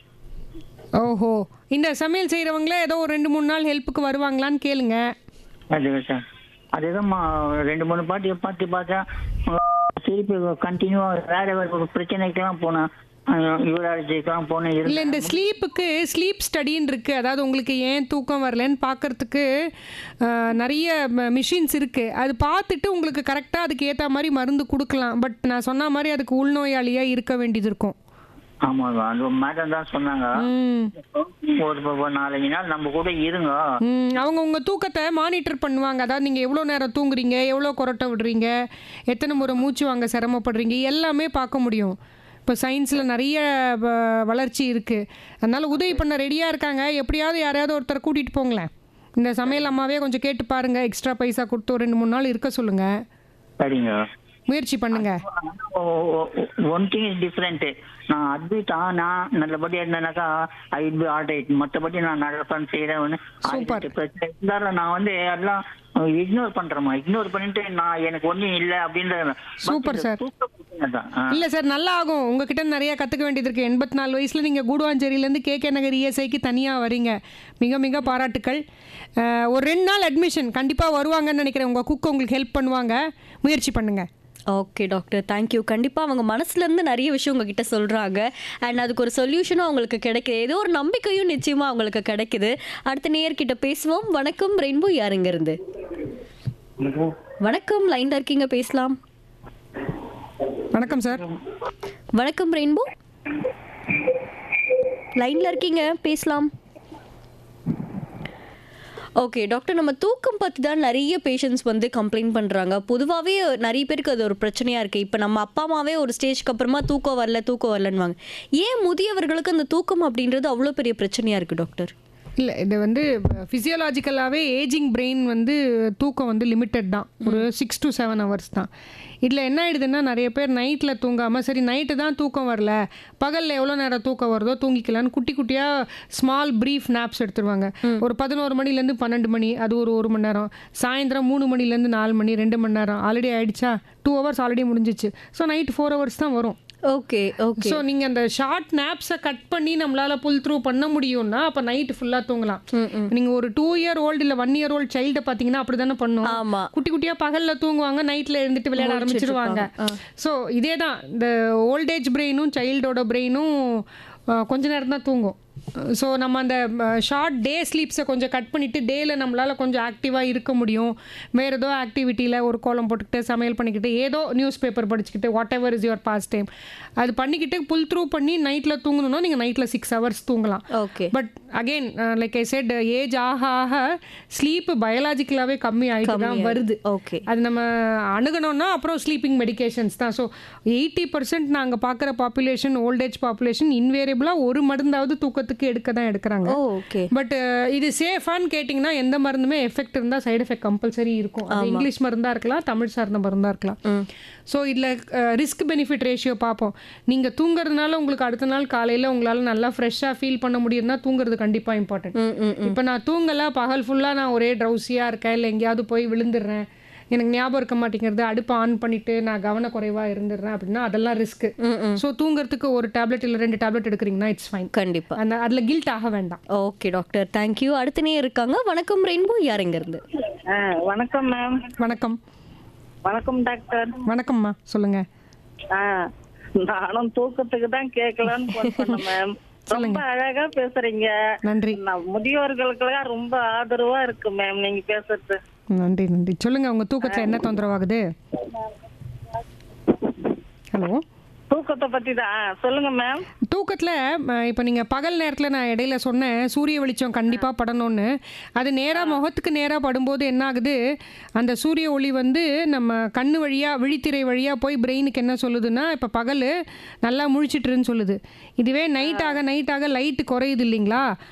ஓஹோ, இந்த சமையல் செய்கிறவங்களே ஏதோ ஒரு 2-3 நாள் ஹெல்ப்புக்கு வருவாங்களான்னு கேளுங்க. அதுதான் 2-3 பாட்டியை பார்த்தா திருப்பி கண்டினியூவா வேற ஒரு பிரச்சனைக்கெல்லாம் போனேன். இல்லை, இந்த ஸ்லீப் ஸ்டடின்னு இருக்குது. அதாவது உங்களுக்கு ஏன் தூக்கம் வரலன்னு பார்க்கறதுக்கு நிறைய மிஷின்ஸ் இருக்குது. அது பார்த்துட்டு உங்களுக்கு கரெக்டாக அதுக்கு ஏற்ற மாதிரி மருந்து கொடுக்கலாம். பட் நான் சொன்ன மாதிரி அதுக்கு உள்நோயாளியாக இருக்க வேண்டியது இருக்கும். ஆமா, அந்த மேடம் தான் சொன்னாங்க, ஒரு 4 நாள் நம்ம கூட இருங்க. அவங்க உங்க தூக்கத்தை மானிட்டர் பண்ணுவாங்க. அதாவது நீங்க எவ்வளவு நேரம் தூங்குறீங்க, எவ்வளவு கொரட்டை விடுறீங்க, எத்தனை முறை மூச்சு வாங்க சிரமப்படுறீங்க, எல்லாமே பார்க்க முடியும். இப்போ சயின்ஸில் நிறைய வளர்ச்சி இருக்குது. அதனால் உதவி பண்ண ரெடியாக இருக்காங்க. எப்படியாவது யாரையாவது ஒருத்தர் கூட்டிகிட்டு போங்களேன். இந்த சமையல் அம்மாவே கொஞ்சம் கேட்டு பாருங்கள். எக்ஸ்ட்ரா பைசா கொடுத்து ஒரு 2-3 நாள் இருக்க சொல்லுங்கள். சரிங்க, முயற்சி பண்ணுங்க. One thing is different. நான் அட்மிட் ஆனா நல்லபடியாக இருந்தேனாக்கா I will be all right. மற்றபடி நான் நடப்பேன் செய்கிறேன். இருந்தாலும் நான் வந்து எல்லாம் இக்னோர் பண்றேன். இக்னோர் பண்ணிட்டு நான் எனக்கு ஒன்றும் இல்லை அப்படின்ற சூப்பர் சார். அதான் இல்லை சார், நல்லா ஆகும். உங்ககிட்ட நிறைய கற்றுக்க வேண்டியது இருக்குது. 84 வயசில் நீங்கள் கூடுவாஞ்சேரியிலேருந்து கேகே நகர் இஎஸ்ஐக்கு தனியாக வரீங்க. மிக மிக பாராட்டுக்கள். ஒரு 2 நாள் அட்மிஷன் கண்டிப்பாக வருவாங்கன்னு நினைக்கிறேன். உங்கள் குக் உங்களுக்கு ஹெல்ப் பண்ணுவாங்க. முயற்சி பண்ணுங்கள். Okay doctor, thank you. கண்டிப்பாக அவங்க மனசுலேருந்து நிறைய விஷயம் உங்ககிட்ட சொல்கிறாங்க. அண்ட் அதுக்கு ஒரு சொல்யூஷனும் அவங்களுக்கு கிடைக்குது. ஏதோ ஒரு நம்பிக்கையும் நிச்சயமாக அவங்களுக்கு கிடைக்குது. அடுத்த நேயர்கிட்ட பேசுவோம். வணக்கம் ரெயின்போ, யாருங்க இருந்து? வணக்கம், லைன்ல இருக்கீங்க, பேசலாம். வணக்கம் சார். வணக்கம் ரெயின்போ, லைன்ல இருக்கீங்க, பேசலாம். ஓகே டாக்டர், நம்ம தூக்கம் பற்றி தான் நிறைய பேஷண்ட்ஸ் வந்து கம்ப்ளைண்ட் பண்ணுறாங்க. பொதுவாகவே நிறைய பேருக்கு அது ஒரு பிரச்சனையாக இருக்குது. இப்போ நம்ம அப்பா அம்மாவே ஒரு ஸ்டேஜ்க்கு அப்புறமா தூக்கம் வரலன்னுவாங்க. ஏன் முதியவர்களுக்கு அந்த தூக்கம் அப்படின்றது அவ்வளோ பெரிய பிரச்சனையாக இருக்குது டாக்டர்? இல்லை, இது வந்து ஃபிசியோலாஜிக்கலாகவே ஏஜிங் பிரெயின் வந்து தூக்கம் வந்து லிமிட்டட் தான். ஒரு 6 to 7 hours தான். இதில் என்ன ஆகிடுதுன்னா, நிறைய பேர் நைட்டில் தூங்காமல், சரி நைட்டு தான் தூக்கம் வரல, பகலில் எவ்வளோ நேரம் தூக்கம் வருதோ தூங்கிக்கலான்னு குட்டி குட்டியாக ஸ்மால் ப்ரீஃப் நாப்ஸ் எடுத்துருவாங்க. ஒரு 11 மணிலேருந்து 12 மணி, அது ஒரு 1 மணி நேரம். சாயந்தரம் 3 மணிலேருந்து 4 மணி, 2 மணி நேரம். ஆல்ரெடி ஆகிடுச்சா, 2 hours ஆல்ரெடி முடிஞ்சிச்சு. ஸோ நைட் 4 hours தான் வரும். Okay okay. ஸோ நீங்கள் அந்த ஷார்ட் நாப்ஸை கட் பண்ணி நம்மளால் புல் த்ரூ பண்ண முடியும்னா அப்போ நைட்டு ஃபுல்லாக தூங்கலாம். நீங்கள் ஒரு 2 year old இல்லை 1 year old சைல்டை பார்த்தீங்கன்னா அப்படி தானே பண்ணும். ஆமாம், குட்டி குட்டியாக பகலில் தூங்குவாங்க, நைட்டில் எழுந்துட்டு விளையாட ஆரம்பிச்சிருவாங்க. ஸோ இதே தான் இந்த ஓல்டேஜ் பிரெயினும் சைல்டோட பிரெயினும் கொஞ்ச நேரம் தான் தூங்கும். ஸோ நம்ம அந்த ஷார்ட் டே ஸ்லீப்ஸை கொஞ்சம் கட் பண்ணிவிட்டு டேயில் நம்மளால் கொஞ்சம் ஆக்டிவாக இருக்க முடியும். வேறு ஏதோ ஆக்டிவிட்டியில் ஒரு கோலம் போட்டுக்கிட்டு, சமையல் பண்ணிக்கிட்டு, ஏதோ நியூஸ் பேப்பர் படிச்சுக்கிட்டு, whatever is your pastime அது பண்ணிக்கிட்டு புல் த்ரூ பண்ணி நைட்டில் தூங்கணும்னா நீங்கள் நைட்டில் 6 hours தூங்கலாம். Okay. But again like I set, age ஆக ஆக ஸ்லீப்பு பயாலஜிக்கலாகவே கம்மி ஆகிட்டு தான் வருது. ஓகே. அது நம்ம அணுகணும்னா அப்புறம் ஸ்லீப்பிங் மெடிகேஷன்ஸ் தான். ஸோ 80% நாங்கள் பார்க்குற பாப்புலேஷன், ஓல்டேஜ் பாப்புலேஷன் இன்வேரியபிளாக ஒரு மருந்தாவது தூக்கத்துக்கு எடுக்க தான் எடுக்கிறாங்க. பட் இது சேஃபான்னு கேட்டிங்கன்னா எந்த மருந்துமே எஃபெக்ட் இருந்தால் சைடு எஃபெக்ட் கம்பல்சரி இருக்கும். அது இங்கிலீஷ் மருந்தாக இருக்கலாம், தமிழ் சார்ந்த மருந்தாக இருக்கலாம். ஸோ இதில் ரிஸ்க் பெனிஃபிட் ரேஷியோ பார்ப்போம். நீங்கள் தூங்குறதுனால உங்களுக்கு அடுத்த நாள் காலையில் உங்களால் நல்லா ஃப்ரெஷ்ஷாக ஃபீல் பண்ண முடியும்னா தூங்குறது கண்டிப்பாக இம்பார்ட்டன்ட். இப்போ நான் தூங்கலை, பகல் ஃபுல்லாக நான் ஒரே ட்ரௌசியாக இருக்கேன், இல்லை எங்கேயாவது போய் விழுந்துடுறேன், எனக்கு ஞாபகம் இருக்க மாட்டேங்கிறது, அடுப்பை ஆன் பண்ணிட்டு நான் கவனக்குறைவாக இருந்துடுறேன் அப்படின்னா அதெல்லாம் ரிஸ்க். ஸோ தூங்குறதுக்கு ஒரு டேப்லெட் இல்லை 2 டேப்லெட் எடுக்கிறீங்கன்னா இட்ஸ் ஃபைன். கண்டிப்பாக அந்த அதில் கில்ட் ஆக வேண்டாம். Okay doctor, thank you. அடுத்தனே இருக்காங்க. வணக்கம் ரெயின்போ, யாருங்க இருந்து? வணக்கம் மேம். வணக்கம். வணக்கம் டாக்டர். வணக்கம்மா, சொல்லுங்க. நானும் தூக்கத்துக்கு தான் கேட்கலான்னு போன் பண்ணேன் மேம். ரொம்ப அழகா பேசுறீங்க. நன்றி. முதியோர்களுக்கெல்லாம் ரொம்ப ஆதரவா இருக்கு மேம் நீங்க பேசுறது. நன்றி நன்றி. சொல்லுங்க, உங்க தூக்கத்துல என்ன தொந்தரவாகுது? ஹலோ, தூக்கத்தை பத்தி தான் சொல்லுங்க மேம். தூக்கத்தில் இப்போ நீங்கள் பகல் நேரத்தில் நான் இடையில சொன்னேன் சூரிய வெளிச்சம் கண்டிப்பாக படணும்னு. அது நேராக முகத்துக்கு நேராக படும்போது என்ன ஆகுது, அந்த சூரிய ஒளி வந்து நம்ம கண்ணு வழியாக, விழித்திரை வழியாக போய் பிரெயினுக்கு என்ன சொல்லுதுன்னா, இப்போ பகல் நல்லா முழிச்சிட்டுருன்னு சொல்லுது. இதுவே நைட்டாக லைட்டு குறையுது இல்லைங்களா,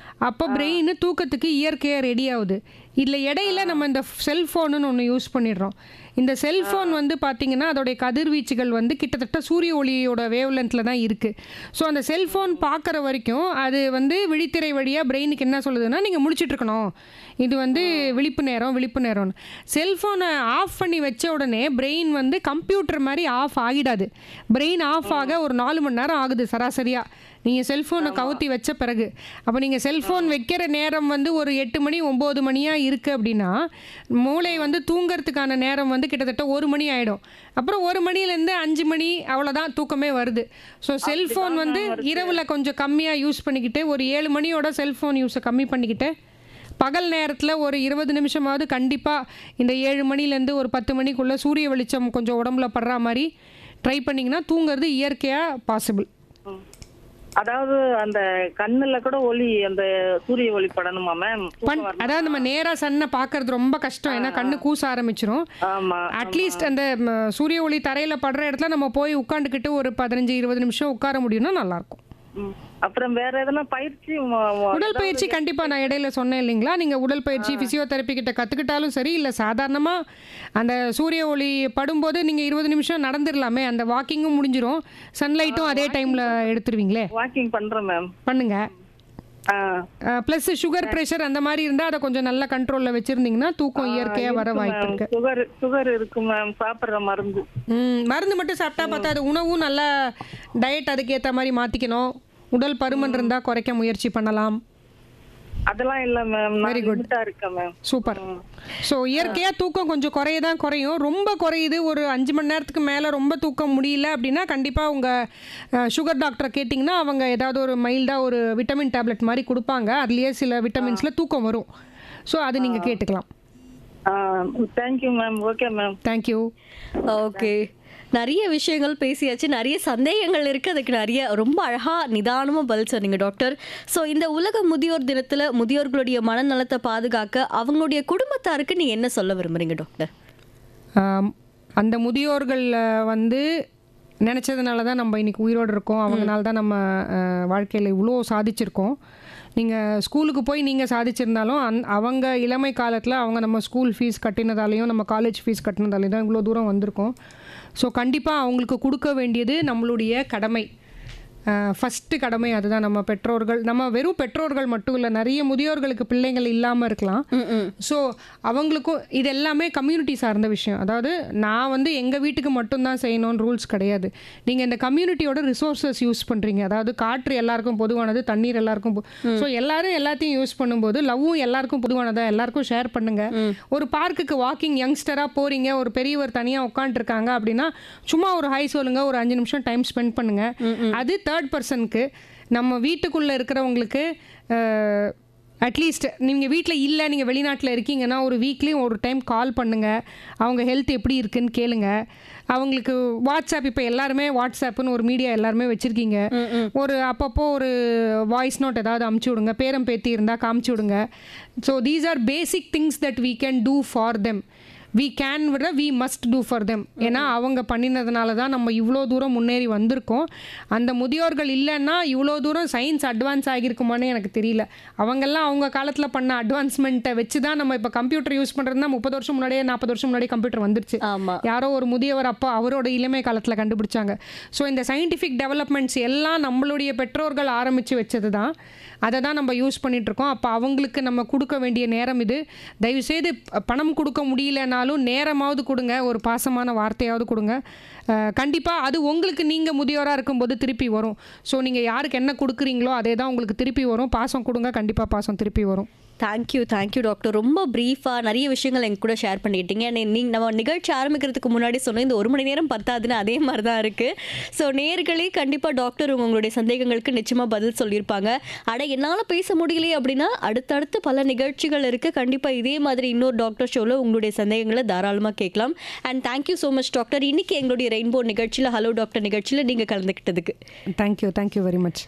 அப்போ பிரெயின் தூக்கத்துக்கு இயற்கையாக ரெடி ஆகுது. இதில் இடையில நம்ம இந்த செல்ஃபோனுன்னு ஒன்று யூஸ் பண்ணிடுறோம். இந்த செல்ஃபோன் வந்து பார்த்திங்கன்னா அதோடைய கதிர்வீச்சுகள் வந்து கிட்டத்தட்ட சூரிய ஒளியோட வேவ் லென்த்தில் தான் இருக்குது. ஸோ அந்த செல்ஃபோன் பார்க்குற வரைக்கும் அது வந்து விழித்திரை வழியாக பிரெயினுக்கு என்ன சொல்லுதுன்னா, நீங்கள் முடிச்சிட்ருக்கணும், இது வந்து விழிப்பு நேரம்னு. செல்ஃபோனை ஆஃப் பண்ணி வச்ச உடனே பிரெயின் வந்து கம்ப்யூட்டர் மாதிரி ஆஃப் ஆகிடாது. பிரெயின் ஆஃப் ஆக ஒரு 4 மணி நேரம் ஆகுது சராசரியாக நீங்கள் செல்ஃபோனை கவுத்தி வச்ச பிறகு. அப்போ நீங்கள் செல்ஃபோன் வைக்கிற நேரம் வந்து ஒரு 8 மணி 9 மணியாக இருக்குது அப்படின்னா மூளை வந்து தூங்கிறதுக்கான நேரம் வந்து கிட்டத்தட்ட 1 மணி ஆகிடும். அப்புறம் 1 மணிலேருந்து 5 மணி அவ்வளோதான் தூக்கமே வருது. ஸோ செல்ஃபோன் வந்து இரவில் கொஞ்சம் கம்மியாக யூஸ் பண்ணிக்கிட்டு, ஒரு 7 மணியோட செல்ஃபோன் யூஸை கம்மி பண்ணிக்கிட்டு, பகல் நேரத்தில் ஒரு 20 நிமிஷமாவது கண்டிப்பாக இந்த 7 மணிலேருந்து ஒரு 10 மணிக்குள்ளே சூரிய வெளிச்சம் கொஞ்சம் உடம்புல படுற மாதிரி ட்ரை பண்ணிங்கன்னா தூங்குறது இயற்கையாக பாசிபிள். அதாவது அந்த கண்ணுல கூட ஒளி, அந்த சூரிய ஒளி படணுமா மேம்? அதாவது நம்ம நேரா சன்னை பார்க்கறது ரொம்ப கஷ்டம், ஏன்னா கண்ணு கூச ஆரம்பிச்சிரும். அட்லீஸ்ட் அந்த சூரிய ஒளி தரையில படுற இடத்துல நம்ம போய் உட்காந்துக்கிட்டு ஒரு 15-20 நிமிஷம் உட்கார முடியும்னா நல்லா இருக்கும். அப்புறம் வேற எதனா பயிற்சி, உடல் பயிற்சி கண்டிப்பா நான் இடையில சொன்னேன் இல்லைங்களா, நீங்க உடல் பயிற்சி பிசியோதெரப்பி கிட்ட கத்துக்கிட்டாலும் சரி, இல்ல சாதாரணமா அந்த சூரிய ஒளி படும்போது நீங்க 20 நிமிஷம் நடந்துடலாமே, அந்த வாக்கிங்கும் முடிஞ்சிரும், சன்லைட்டும் அதே டைம்ல எடுத்துருவீங்களே. வாக்கிங் பண்றேன் மேம். பண்ணுங்க. ப்ளஸ் சுகர் ப்ரெஷர் அந்த மாதிரி இருந்தால் அதை கொஞ்சம் நல்லா கண்ட்ரோலில் வச்சுருந்தீங்கன்னா தூக்கம் இயற்கையாக வர வாய்ப்பு இருக்கு. சுகர் இருக்கு மேம், சாப்பிட்ற மருந்து. மருந்து மட்டும் சாப்பிட்டா பார்த்தா அது உணவும் நல்லா டயட் அதுக்கேற்ற மாதிரி மாற்றிக்கணும். உடல் பருமன் இருந்தால் குறைக்க முயற்சி பண்ணலாம். அதெல்லாம் இல்ல மேம், வெரி குட், இருக்கேன் மேம். சூப்பர். ஸோ இயற்கையாக தூக்கம் கொஞ்சம் குறையும். ரொம்ப குறையுது, ஒரு 5 மணி நேரத்துக்கு மேலே ரொம்ப தூக்கம் முடியல அப்படின்னா கண்டிப்பாக உங்கள் சுகர் டாக்டரை கேட்டிங்கன்னா அவங்க ஏதாவது ஒரு மைல்டாக ஒரு விட்டமின் டேப்லெட் மாதிரி கொடுப்பாங்க. அதுலேயே சில விட்டமின்ஸில் தூக்கம் வரும். ஸோ அது நீங்கள் கேட்டுக்கலாம். Thank you ma'am. Okay ma'am, thank you. Okay, நிறைய விஷயங்கள் பேசியாச்சு, நிறைய சந்தேகங்கள் இருக்குது, அதுக்கு நிறைய ரொம்ப அழகாக நிதானமாக பதில் சொன்னீங்க டாக்டர். ஸோ இந்த உலக முதியோர் தினத்தில் முதியோர்களுடைய மனநலத்தை பாதுகாக்க அவங்களுடைய குடும்பத்தாருக்கு நீங்கள் என்ன சொல்ல விரும்புகிறீங்க டாக்டர்? அந்த முதியோர்கள் வந்து நினச்சதுனால தான் நம்ம இன்றைக்கி உயிரோடு இருக்கோம். அவங்களால தான் நம்ம வாழ்க்கையில் இவ்வளோ சாதிச்சிருக்கோம். நீங்கள் ஸ்கூலுக்கு போய் நீங்கள் சாதிச்சிருந்தாலும் அவங்க இளமை காலத்தில் அவங்க நம்ம ஸ்கூல் ஃபீஸ் கட்டினதாலையும் நம்ம காலேஜ் ஃபீஸ் கட்டினதாலையும் தான் இவ்வளோ தூரம் வந்திருக்கோம். ஸோ கண்டிப்பாக அவங்களுக்கு கொடுக்க வேண்டியது நம்மளுடைய கடமை. ஃபஸ்ட்டு கடமை அதுதான். நம்ம பெற்றோர்கள், நம்ம வெறும் பெற்றோர்கள் மட்டும் இல்லை, நிறைய முதியோர்களுக்கு பிள்ளைங்கள் இல்லாமல் இருக்கலாம். ஸோ அவங்களுக்கும் இது எல்லாமே கம்யூனிட்டி சார்ந்த விஷயம். அதாவது நான் வந்து எங்கள் வீட்டுக்கு மட்டும்தான் செய்யணும்னு ரூல்ஸ் கிடையாது. நீங்கள் இந்த கம்யூனிட்டியோட ரிசோர்ஸஸ் யூஸ் பண்ணுறீங்க. அதாவது காற்று எல்லாருக்கும் பொதுவானது, தண்ணீர் எல்லாருக்கும் ஸோ எல்லாரும் எல்லாத்தையும் யூஸ் பண்ணும்போது லவ்வும் எல்லாருக்கும் பொதுவானதா, எல்லாருக்கும் ஷேர் பண்ணுங்க. ஒரு பார்க்குக்கு வாக்கிங் யங்ஸ்டராக போகிறீங்க, ஒரு பெரியவர் தனியாக உட்காந்துருக்காங்க அப்படின்னா சும்மா ஒரு ஹை சொல்லுங்கள், ஒரு 5 நிமிஷம் டைம் ஸ்பெண்ட் பண்ணுங்கள். அது தேர்ட் பர்சனுக்கு. நம்ம வீட்டுக்குள்ளே இருக்கிறவங்களுக்கு அட்லீஸ்ட் நீங்கள் வீட்டில் இல்லை, நீங்கள் வெளிநாட்டில் இருக்கீங்கன்னா ஒரு வீக்லி ஒரு டைம் கால் பண்ணுங்கள். அவங்க ஹெல்த் எப்படி இருக்குன்னு கேளுங்க. அவங்களுக்கு வாட்ஸ்அப், இப்போ எல்லாருமே வாட்ஸ்அப்புன்னு ஒரு மீடியா எல்லாருமே வச்சுருக்கீங்க. ஒரு அப்பப்போ ஒரு வாய்ஸ் நோட் ஏதாவது அமுச்சு விடுங்க. பேரம் பேத்தி இருந்தால் காமிச்சு விடுங்க. So these are basic things that we can do for them. we must do for them. ஏன்னா அவங்க பண்ணினதுனால தான் நம்ம இவ்வளோ தூரம் முன்னேறி வந்திருக்கோம். அந்த முதியோர்கள் இல்லைன்னா இவ்வளோ தூரம் சயின்ஸ் அட்வான்ஸ் ஆகியிருக்குமான்னு எனக்கு தெரியல. அவங்கெல்லாம் அவங்க காலத்தில் பண்ண அட்வான்ஸ்மெண்ட்டை வச்சு தான் நம்ம இப்போ கம்ப்யூட்டர் யூஸ் பண்ணுறதுனா 30 வருஷம் முன்னாடியே 40 வருஷம் முன்னாடியே கம்ப்யூட்டர் வந்துருச்சு. யாரோ ஒரு முதியவர் அப்போ அவரோட இளமை காலத்தில் கண்டுபிடிச்சாங்க. ஸோ இந்த சயின்டிஃபிக் டெவலப்மெண்ட்ஸ் எல்லாம் நம்மளுடைய பெற்றோர்கள் ஆரம்பித்து வச்சது தான். அதை தான் நம்ம யூஸ் பண்ணிகிட்ருக்கோம். அப்போ அவங்களுக்கு நம்ம கொடுக்க வேண்டிய நேரம் இது. தயவுசெய்து பணம் கொடுக்க முடியலனாலும் நேரமாவது கொடுங்க, ஒரு பாசமான வார்த்தையாவது கொடுங்க. கண்டிப்பாக அது உங்களுக்கு நீங்கள் முதியோராக இருக்கும்போது திருப்பி வரும். ஸோ நீங்கள் யாருக்கு என்ன கொடுக்குறீங்களோ அதே தான் உங்களுக்கு திருப்பி வரும். பாசம் கொடுங்க, கண்டிப்பாக பாசம் திருப்பி வரும். Thank you doctor. ரொம்ப ப்ரீஃபாக நிறைய விஷயங்கள் எங்க கூட ஷேர் பண்ணிட்டீங்க. நீங்கள் நம்ம நிகழ்ச்சி ஆரம்பிக்கிறதுக்கு முன்னாடி சொன்ன இந்த 1 மணி நேரம் பத்தாதுன்னு அதே மாதிரி தான் இருக்குது. ஸோ நேர்களே கண்டிப்பாக டாக்டர் உங்களுடைய சந்தேகங்களுக்கு நிச்சயமாக பதில் சொல்லியிருப்பாங்க. என்னால் பேச முடியலையே அப்படின்னா அடுத்தடுத்து பல நிகழ்ச்சிகள் இருக்குது. கண்டிப்பாக இதே மாதிரி இன்னொரு டாக்டர் ஷோவில் உங்களுடைய சந்தேகங்களை தாராளமாக கேட்கலாம். And thank you so much doctor. இன்றைக்கி எங்களுடைய ரெயின்போ நிகழ்ச்சியில் ஹலோ டாக்டர் நிகழ்ச்சியில் நீங்கள் கலந்துக்கிட்டதுக்கு தேங்க்யூ வெரி மச்.